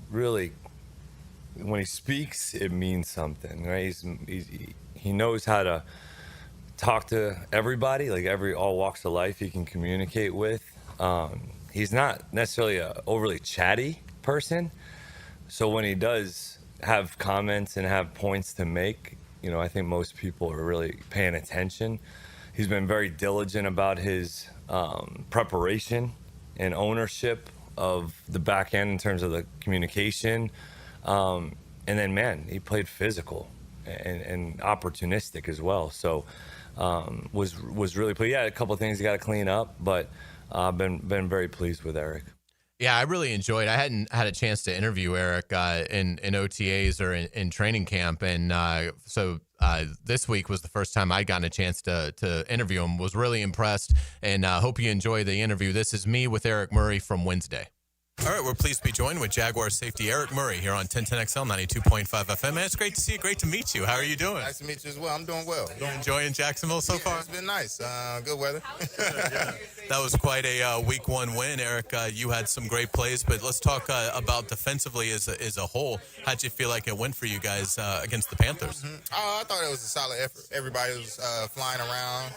really, when he speaks, it means something, right? He knows how to talk to everybody, like all walks of life he can communicate with. He's not necessarily an overly chatty person. So when he does have comments and have points to make, I think most people are really paying attention. He's been very diligent about his preparation and ownership of the back end in terms of the communication. And then, man, he played physical and opportunistic as well. So was really pleased. Yeah, a couple of things he got to clean up, but I've been very pleased with Eric. Yeah, I really enjoyed. I hadn't had a chance to interview Eric in OTAs or in training camp, and so this week was the first time I'd gotten a chance to interview him. Was really impressed, and hope you enjoy the interview. This is me with Eric Murray from Wednesday. All right, we're pleased to be joined with Jaguars safety Eric Murray here on 1010XL 92.5 FM. Man, it's great to see you. Great to meet you. How are you doing? Nice to meet you as well. I'm doing well. You enjoying Jacksonville so far? It's been nice. Good weather. That was quite a week 1 win, Eric. You had some great plays, but let's talk about defensively as a whole. How'd you feel like it went for you guys against the Panthers? I thought it was a solid effort. Everybody was flying around,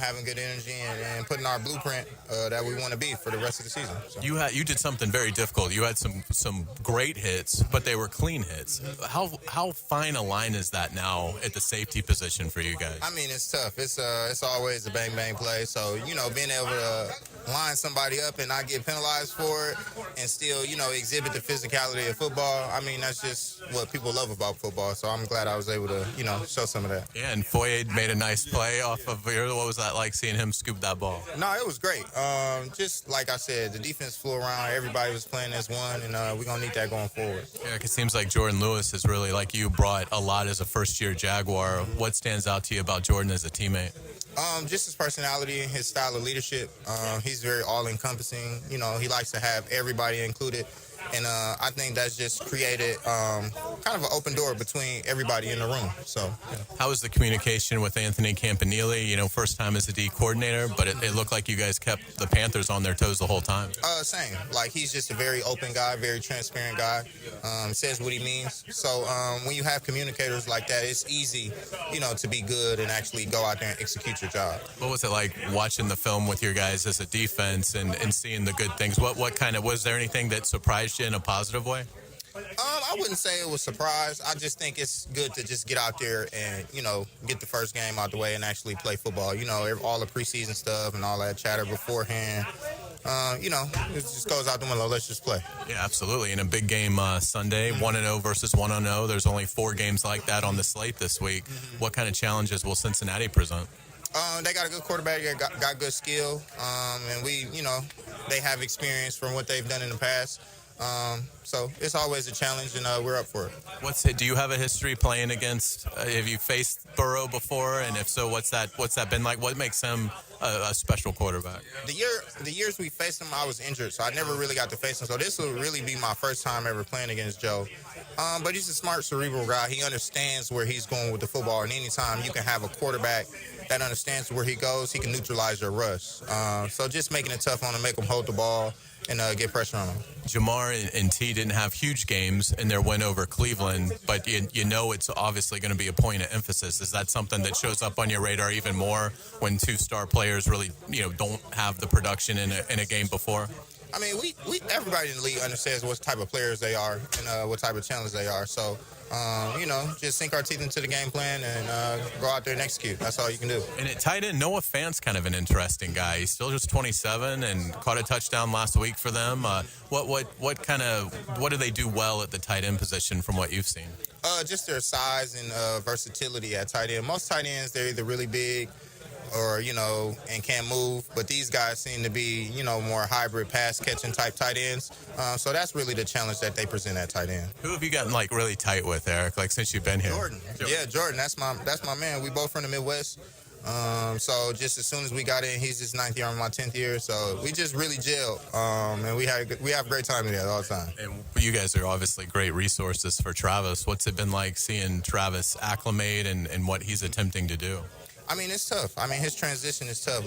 having good energy and putting our blueprint that we want to be for the rest of the season. So. You did something very difficult. You had some great hits, but they were clean hits. How fine a line is that now at the safety position for you guys? I mean, it's tough. It's always a bang play. So being able to line somebody up and not get penalized for it, and still exhibit the physicality of football. I mean, that's just what people love about football. So I'm glad I was able to show some of that. Yeah, and Foye made a nice play off of your. What was that like seeing him scoop that ball? No, it was great. Just like I said, the defense flew around. Everybody was playing as one, and we're going to need that going forward. Yeah, it seems like Jordan Lewis has really, like you, brought a lot as a first-year Jaguar. What stands out to you about Jordan as a teammate? Just his personality, his style of leadership. He's very all-encompassing. He likes to have everybody included. And I think that's just created kind of an open door between everybody in the room. So, yeah. How was the communication with Anthony Campanile? First time as a D coordinator, but it looked like you guys kept the Panthers on their toes the whole time. Same. Like, he's just a very open guy, very transparent guy. Says what he means. So when you have communicators like that, it's easy, to be good and actually go out there and execute your job. What was it like watching the film with your guys as a defense and seeing the good things? What kind of, was there anything that surprised you in a positive way? I wouldn't say it was surprise. I just think it's good to just get out there and, get the first game out the way and actually play football. All the preseason stuff and all that chatter beforehand, it just goes out the window. Let's just play. Yeah, absolutely. In a big game Sunday, 1-0 versus 1-0. There's only 4 games like that on the slate this week. What kind of challenges will Cincinnati present? They got a good quarterback, got good skill, and they have experience from what they've done in the past. So it's always a challenge, and we're up for it. Do you have a history playing against? Have you faced Burrow before? And if so, what's that been like? What makes him a special quarterback? The years we faced him, I was injured, so I never really got to face him. So this will really be my first time ever playing against Joe. But he's a smart, cerebral guy. He understands where he's going with the football, and anytime you can have a quarterback that understands where he goes, he can neutralize your rush. So just making it tough on him, make him hold the ball, and get pressure on him. Jamar and T didn't have huge games in their win over Cleveland, but it's obviously going to be a point of emphasis. Is that something that shows up on your radar even more when 2 star players really don't have the production in a game before? I mean, we everybody in the league understands what type of players they are and what type of challenge they are. So, just sink our teeth into the game plan and go out there and execute. That's all you can do. And at tight end, Noah Fant's kind of an interesting guy. He's still just 27 and caught a touchdown last week for them. What do they do well at the tight end position from what you've seen? Just their size and versatility at tight end. Most tight ends, they're either really big or, and can't move. But these guys seem to be, more hybrid pass-catching type tight ends. So that's really the challenge that they present at tight end. Who have you gotten, really tight with, Eric, since you've been here? Jordan. Yeah, Jordan. That's my man. We both from the Midwest. So just as soon as we got in, he's his 9th year, I'm my 10th year. So we just really gelled. And we have a great time together all the time. And you guys are obviously great resources for Travis. What's it been like seeing Travis acclimate and what he's attempting to do? I mean, it's tough. I mean, his transition is tough.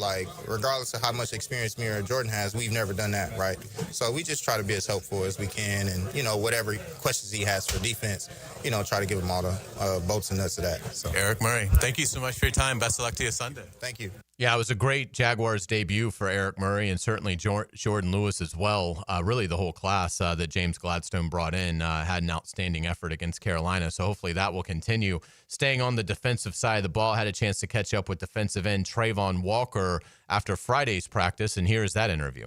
Regardless of how much experience me or Jordan has, we've never done that, right? So we just try to be as helpful as we can and, whatever questions he has for defense, try to give him all the bolts and nuts of that. So. Eric Murray, thank you so much for your time. Best of luck to you Sunday. Thank you. Yeah, it was a great Jaguars debut for Eric Murray and certainly Jordan Lewis as well. Really, the whole class that James Gladstone brought in had an outstanding effort against Carolina. So hopefully that will continue. Staying on the defensive side of the ball, had a chance to catch up with defensive end Trayvon Walker after Friday's practice, and here's that interview.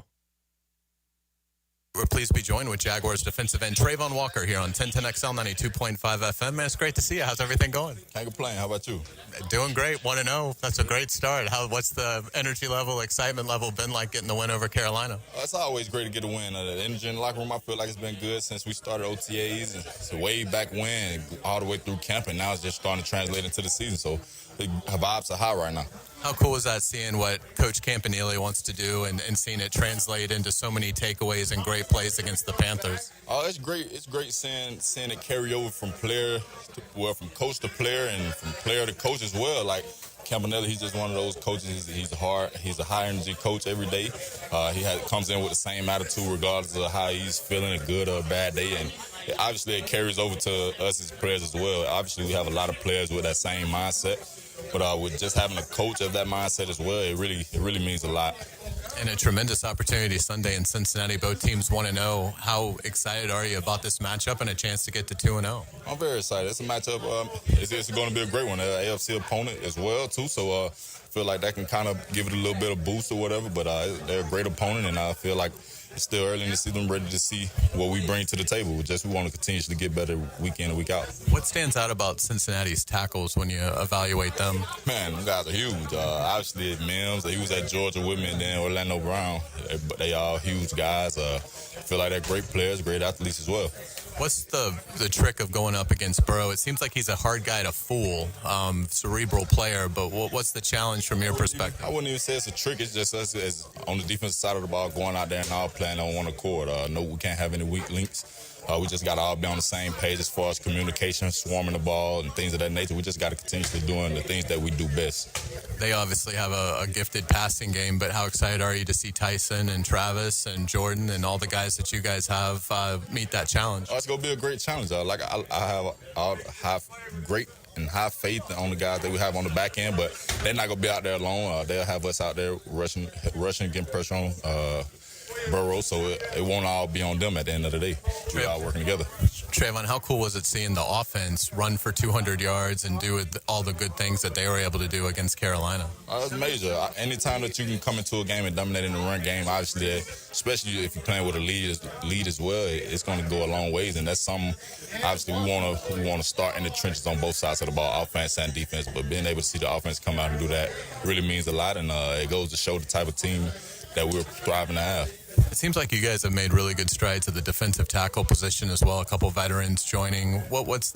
We're pleased to be joined with Jaguars defensive end Trayvon Walker here on 1010XL 92.5 FM. Man, it's great to see you. How's everything going? Can't complain. How about you? Doing great. 1-0. That's a great start. What's the energy level, excitement level been like getting the win over Carolina? It's always great to get a win. The energy in the locker room, I feel like it's been good since we started OTAs. And it's a way back when, all the way through camp, and now it's just starting to translate into the season. So the vibes are high right now. How cool was that seeing what Coach Campanile wants to do and seeing it translate into so many takeaways and great plays against the Panthers? Oh, it's great. It's great seeing it carry over from from coach to player and from player to coach as well. Like Campanile, he's just one of those coaches. He's a high energy coach every day. He comes in with the same attitude regardless of how he's feeling, a good or a bad day. And obviously it carries over to us as players as well. Obviously we have a lot of players with that same mindset. But with just having a coach of that mindset as well, it really means a lot. And a tremendous opportunity Sunday in Cincinnati. Both teams 1-0. How excited are you about this matchup and a chance to get to 2-0? I'm very excited. It's a matchup. It's going to be a great one. An AFC opponent as well, too. So I feel like that can kind of give it a little bit of boost or whatever. But they're a great opponent, and I feel like it's still early in the season, ready to see what we bring to the table. We want to continuously get better week in and week out. What stands out about Cincinnati's tackles when you evaluate them? Man, them guys are huge. Obviously, Mims, he was at Georgia with me, and then Orlando Brown. They all huge guys. I feel like they're great players, great athletes as well. What's the trick of going up against Burrow? It seems like he's a hard guy to fool, cerebral player, but what's the challenge from your perspective? I wouldn't even say it's a trick. It's just us as on the defensive side of the ball going out there and all playing on one accord. No, we can't have any weak links. We just got to all be on the same page as far as communication, swarming the ball, and things of that nature. We just got to continuously doing the things that we do best. They obviously have a gifted passing game, but how excited are you to see Tyson and Travis and Jordan and all the guys that you guys have meet that challenge? It's going to be a great challenge. I have great and high faith on the guys that we have on the back end, but they're not going to be out there alone. They'll have us out there rushing, getting pressure on Burrow, so it won't all be on them at the end of the day. We're all working together. Trayvon, how cool was it seeing the offense run for 200 yards and do all the good things that they were able to do against Carolina? It's major. Anytime that you can come into a game and dominate in the run game, obviously, especially if you're playing with a lead as well, it's going to go a long ways, and that's something, obviously, we want to start in the trenches on both sides of the ball, offense and defense, but being able to see the offense come out and do that really means a lot, and it goes to show the type of team that we're striving to have. It seems like you guys have made really good strides at the defensive tackle position as well. A couple veterans joining.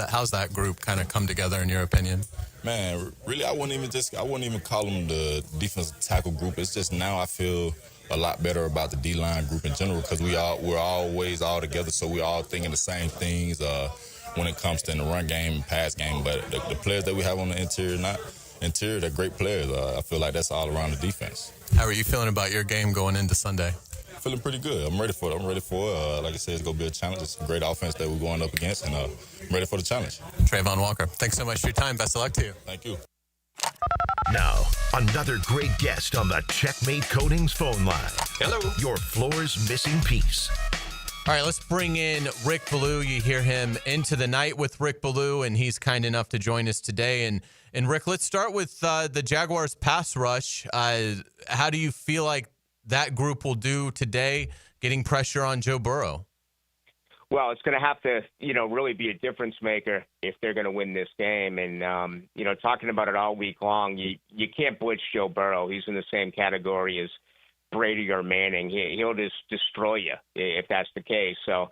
How's that group kind of come together in your opinion? Man, really, I wouldn't even call them the defensive tackle group. It's just now I feel a lot better about the D-line group in general because we're always all together, so we're all thinking the same things when it comes to the run game and pass game. But the players that we have on the interior, they're great players. I feel like that's all around the defense. How are you feeling about your game going into Sunday? Feeling pretty good. I'm ready for it. Like I said, it's going to be a challenge. It's a great offense that we're going up against, and I'm ready for the challenge. Trayvon Walker, thanks so much for your time. Best of luck to you. Thank you. Now, another great guest on the Checkmate Coatings phone line. Hello. Your floor's missing piece. All right, let's bring in Rick Ballou. You hear him Into the Night with Rick Ballou, and he's kind enough to join us today. And Rick, let's start with the Jaguars pass rush. How do you feel like that group will do today, getting pressure on Joe Burrow? Well, it's going to have to, really be a difference maker if they're going to win this game. And, talking about it all week long, you can't blitz Joe Burrow. He's in the same category as Brady or Manning. He'll just destroy you if that's the case. So,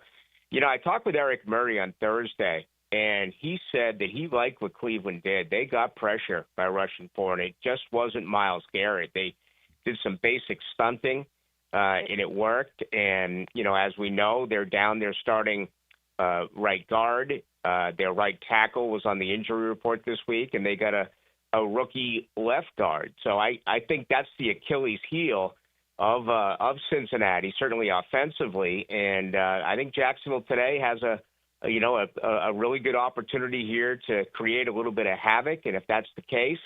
I talked with Eric Murray on Thursday, and he said that he liked what Cleveland did. They got pressure by rushing forward. It just wasn't Myles Garrett. They did some basic stunting. And it worked. And, as we know, they're down there starting right guard. Their right tackle was on the injury report this week, and they got a rookie left guard. So I think that's the Achilles heel of Cincinnati, certainly offensively. And I think Jacksonville today has a really good opportunity here to create a little bit of havoc. And if that's the case,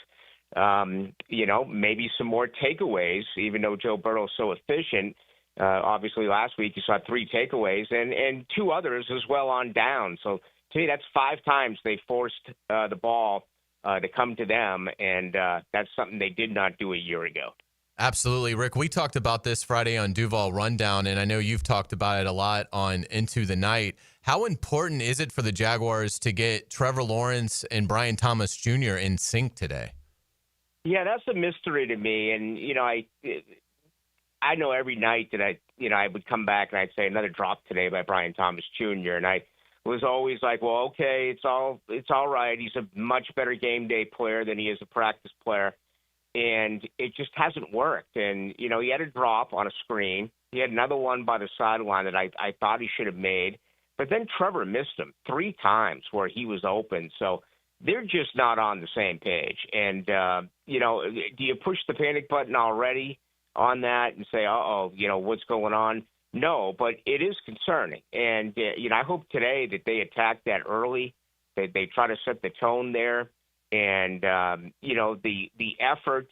maybe some more takeaways, even though Joe Burrow's so efficient. Obviously, last week you saw 3 takeaways and 2 others as well on down. So to me, that's 5 times they forced the ball to come to them, and that's something they did not do a year ago. Absolutely, Rick. We talked about this Friday on Duval Rundown, and I know you've talked about it a lot on Into the Night. How important is it for the Jaguars to get Trevor Lawrence and Brian Thomas Jr. in sync today? Yeah, that's a mystery to me. And, I know every night that I would come back and I'd say another drop today by Brian Thomas Jr. And I was always like, well, okay, it's all right. He's a much better game day player than he is a practice player. And it just hasn't worked. And, he had a drop on a screen. He had another one by the sideline that I thought he should have made. But then Trevor missed him 3 times where he was open. So they're just not on the same page. And, do you push the panic button already on that and say, what's going on? No, but it is concerning. And, I hope today that they attack that early, that they try to set the tone there. And, the effort,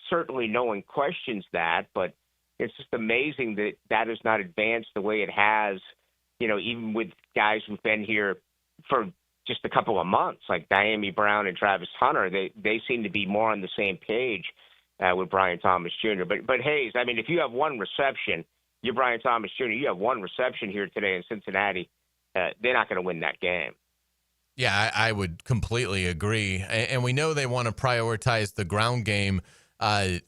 certainly no one questions that, but it's just amazing that has not advanced the way it has, even with guys who've been here for just a couple of months, like Dami Brown and Travis Hunter. They seem to be more on the same page with Brian Thomas Jr. But Hayes, I mean, if you have one reception, you're Brian Thomas Jr., you have one reception here today in Cincinnati, they're not going to win that game. Yeah, I would completely agree. And we know they want to prioritize the ground game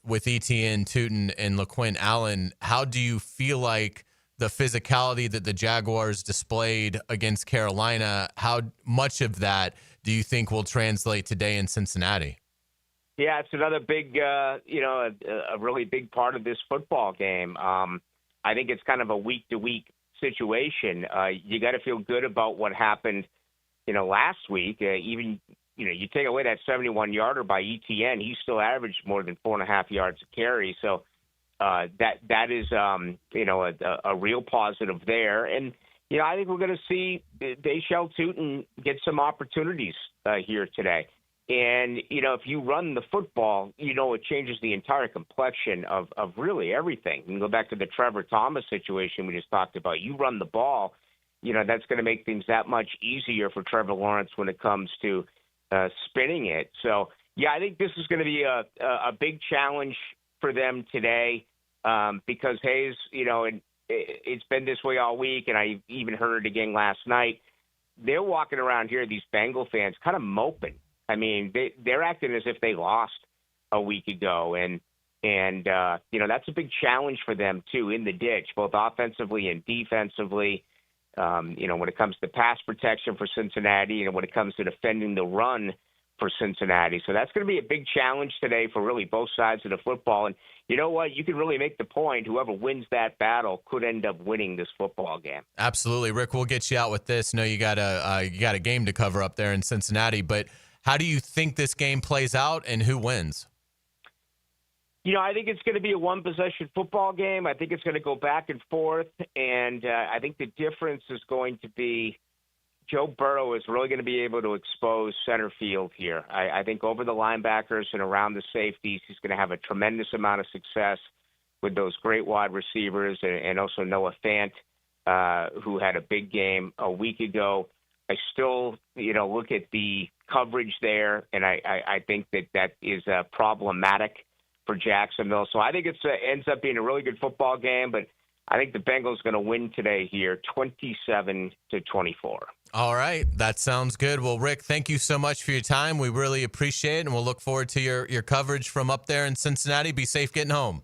with Etienne, Tootin, and LaQuinn Allen. How do you feel like the physicality that the Jaguars displayed against Carolina, how much of that do you think will translate today in Cincinnati? Yeah, it's another big, a really big part of this football game. I think it's kind of a week-to-week situation. You got to feel good about what happened, last week. Even, you take away that 71-yarder by Etienne, he still averaged more than 4.5 yards a carry. So that is, a real positive there. And, I think we're going to see Deshell Tootin get some opportunities here today. And, if you run the football, it changes the entire complexion of really everything. You can go back to the Trevor Thomas situation we just talked about. You run the ball, that's going to make things that much easier for Trevor Lawrence when it comes to spinning it. So, yeah, I think this is going to be a big challenge for them today because, Hayes, it's been this way all week, and I even heard it again last night. They're walking around here, these Bengal fans, kind of moping. I mean, they're acting as if they lost a week ago, and that's a big challenge for them too in the ditch, both offensively and defensively. When it comes to pass protection for Cincinnati, and when it comes to defending the run for Cincinnati, so that's going to be a big challenge today for really both sides of the football. And you know what? You can really make the point: whoever wins that battle could end up winning this football game. Absolutely, Rick. We'll get you out with this. No, you got a game to cover up there in Cincinnati, but. How do you think this game plays out and who wins? I think it's going to be a one-possession football game. I think it's going to go back and forth. And I think the difference is going to be, Joe Burrow is really going to be able to expose center field here. I think over the linebackers and around the safeties, he's going to have a tremendous amount of success with those great wide receivers and also Noah Fant, who had a big game a week ago. I still, look at the coverage there, and I think that is problematic for Jacksonville. So I think it ends up being a really good football game, but I think the Bengals are going to win today here, 27-24. All right. That sounds good. Well, Rick, thank you so much for your time. We really appreciate it, and we'll look forward to your coverage from up there in Cincinnati. Be safe getting home.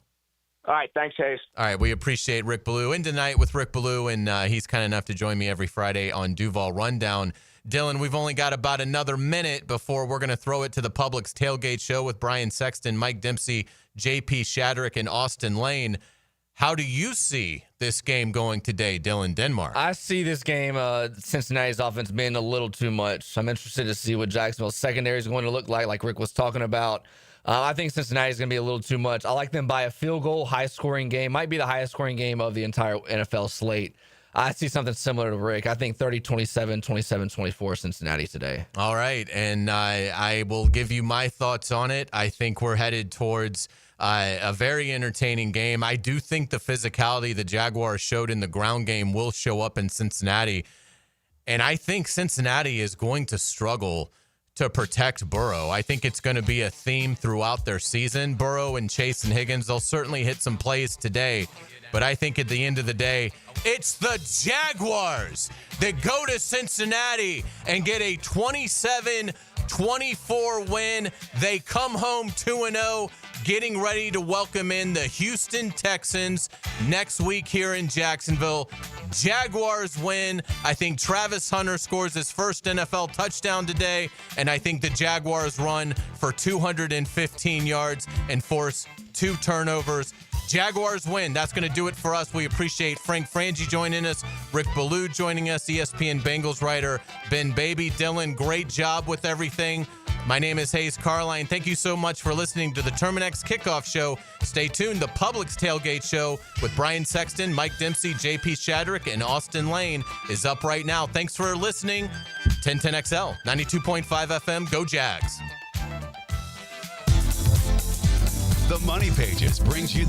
All right. Thanks, Hayes. All right. We appreciate Rick Ballou. And tonight with Rick Ballou, and he's kind enough to join me every Friday on Duval Rundown. Dylan, we've only got about another minute before we're going to throw it to the Publix Tailgate Show with Brian Sexton, Mike Dempsey, J.P. Shadrick, and Austin Lane. How do you see this game going today, Dylan Denmark? I see this game, Cincinnati's offense being a little too much. I'm interested to see what Jacksonville's secondary is going to look like Rick was talking about. I think Cincinnati's going to be a little too much. I like them by a field goal, high-scoring game. Might be the highest-scoring game of the entire NFL slate. I see something similar to Rick. I think 30-27, 27-24 Cincinnati today. All right, and I will give you my thoughts on it. I think we're headed towards a very entertaining game. I do think the physicality the Jaguars showed in the ground game will show up in Cincinnati, and I think Cincinnati is going to struggle to protect Burrow. I think it's going to be a theme throughout their season. Burrow and Chase and Higgins, they'll certainly hit some plays today, but I think at the end of the day, it's the Jaguars that go to Cincinnati and get a 27-24 win. They come home 2-0, getting ready to welcome in the Houston Texans next week here in Jacksonville. Jaguars win. I think Travis Hunter scores his first NFL touchdown today, and I think the Jaguars run for 215 yards and force 2 turnovers. Jaguars win. That's going to do it for us. We appreciate Frank Frangie joining us, Rick Ballou joining us, ESPN Bengals writer Ben Baby. Dylan, great job with everything. My name is Hayes Carline. Thank you so much for listening to the Terminix Kickoff Show. Stay tuned. The Publix Tailgate Show with Brian Sexton, Mike Dempsey, J.P. Shadrick, and Austin Lane is up right now. Thanks for listening. 1010XL, 92.5 FM. Go Jags. The Money Pages brings you the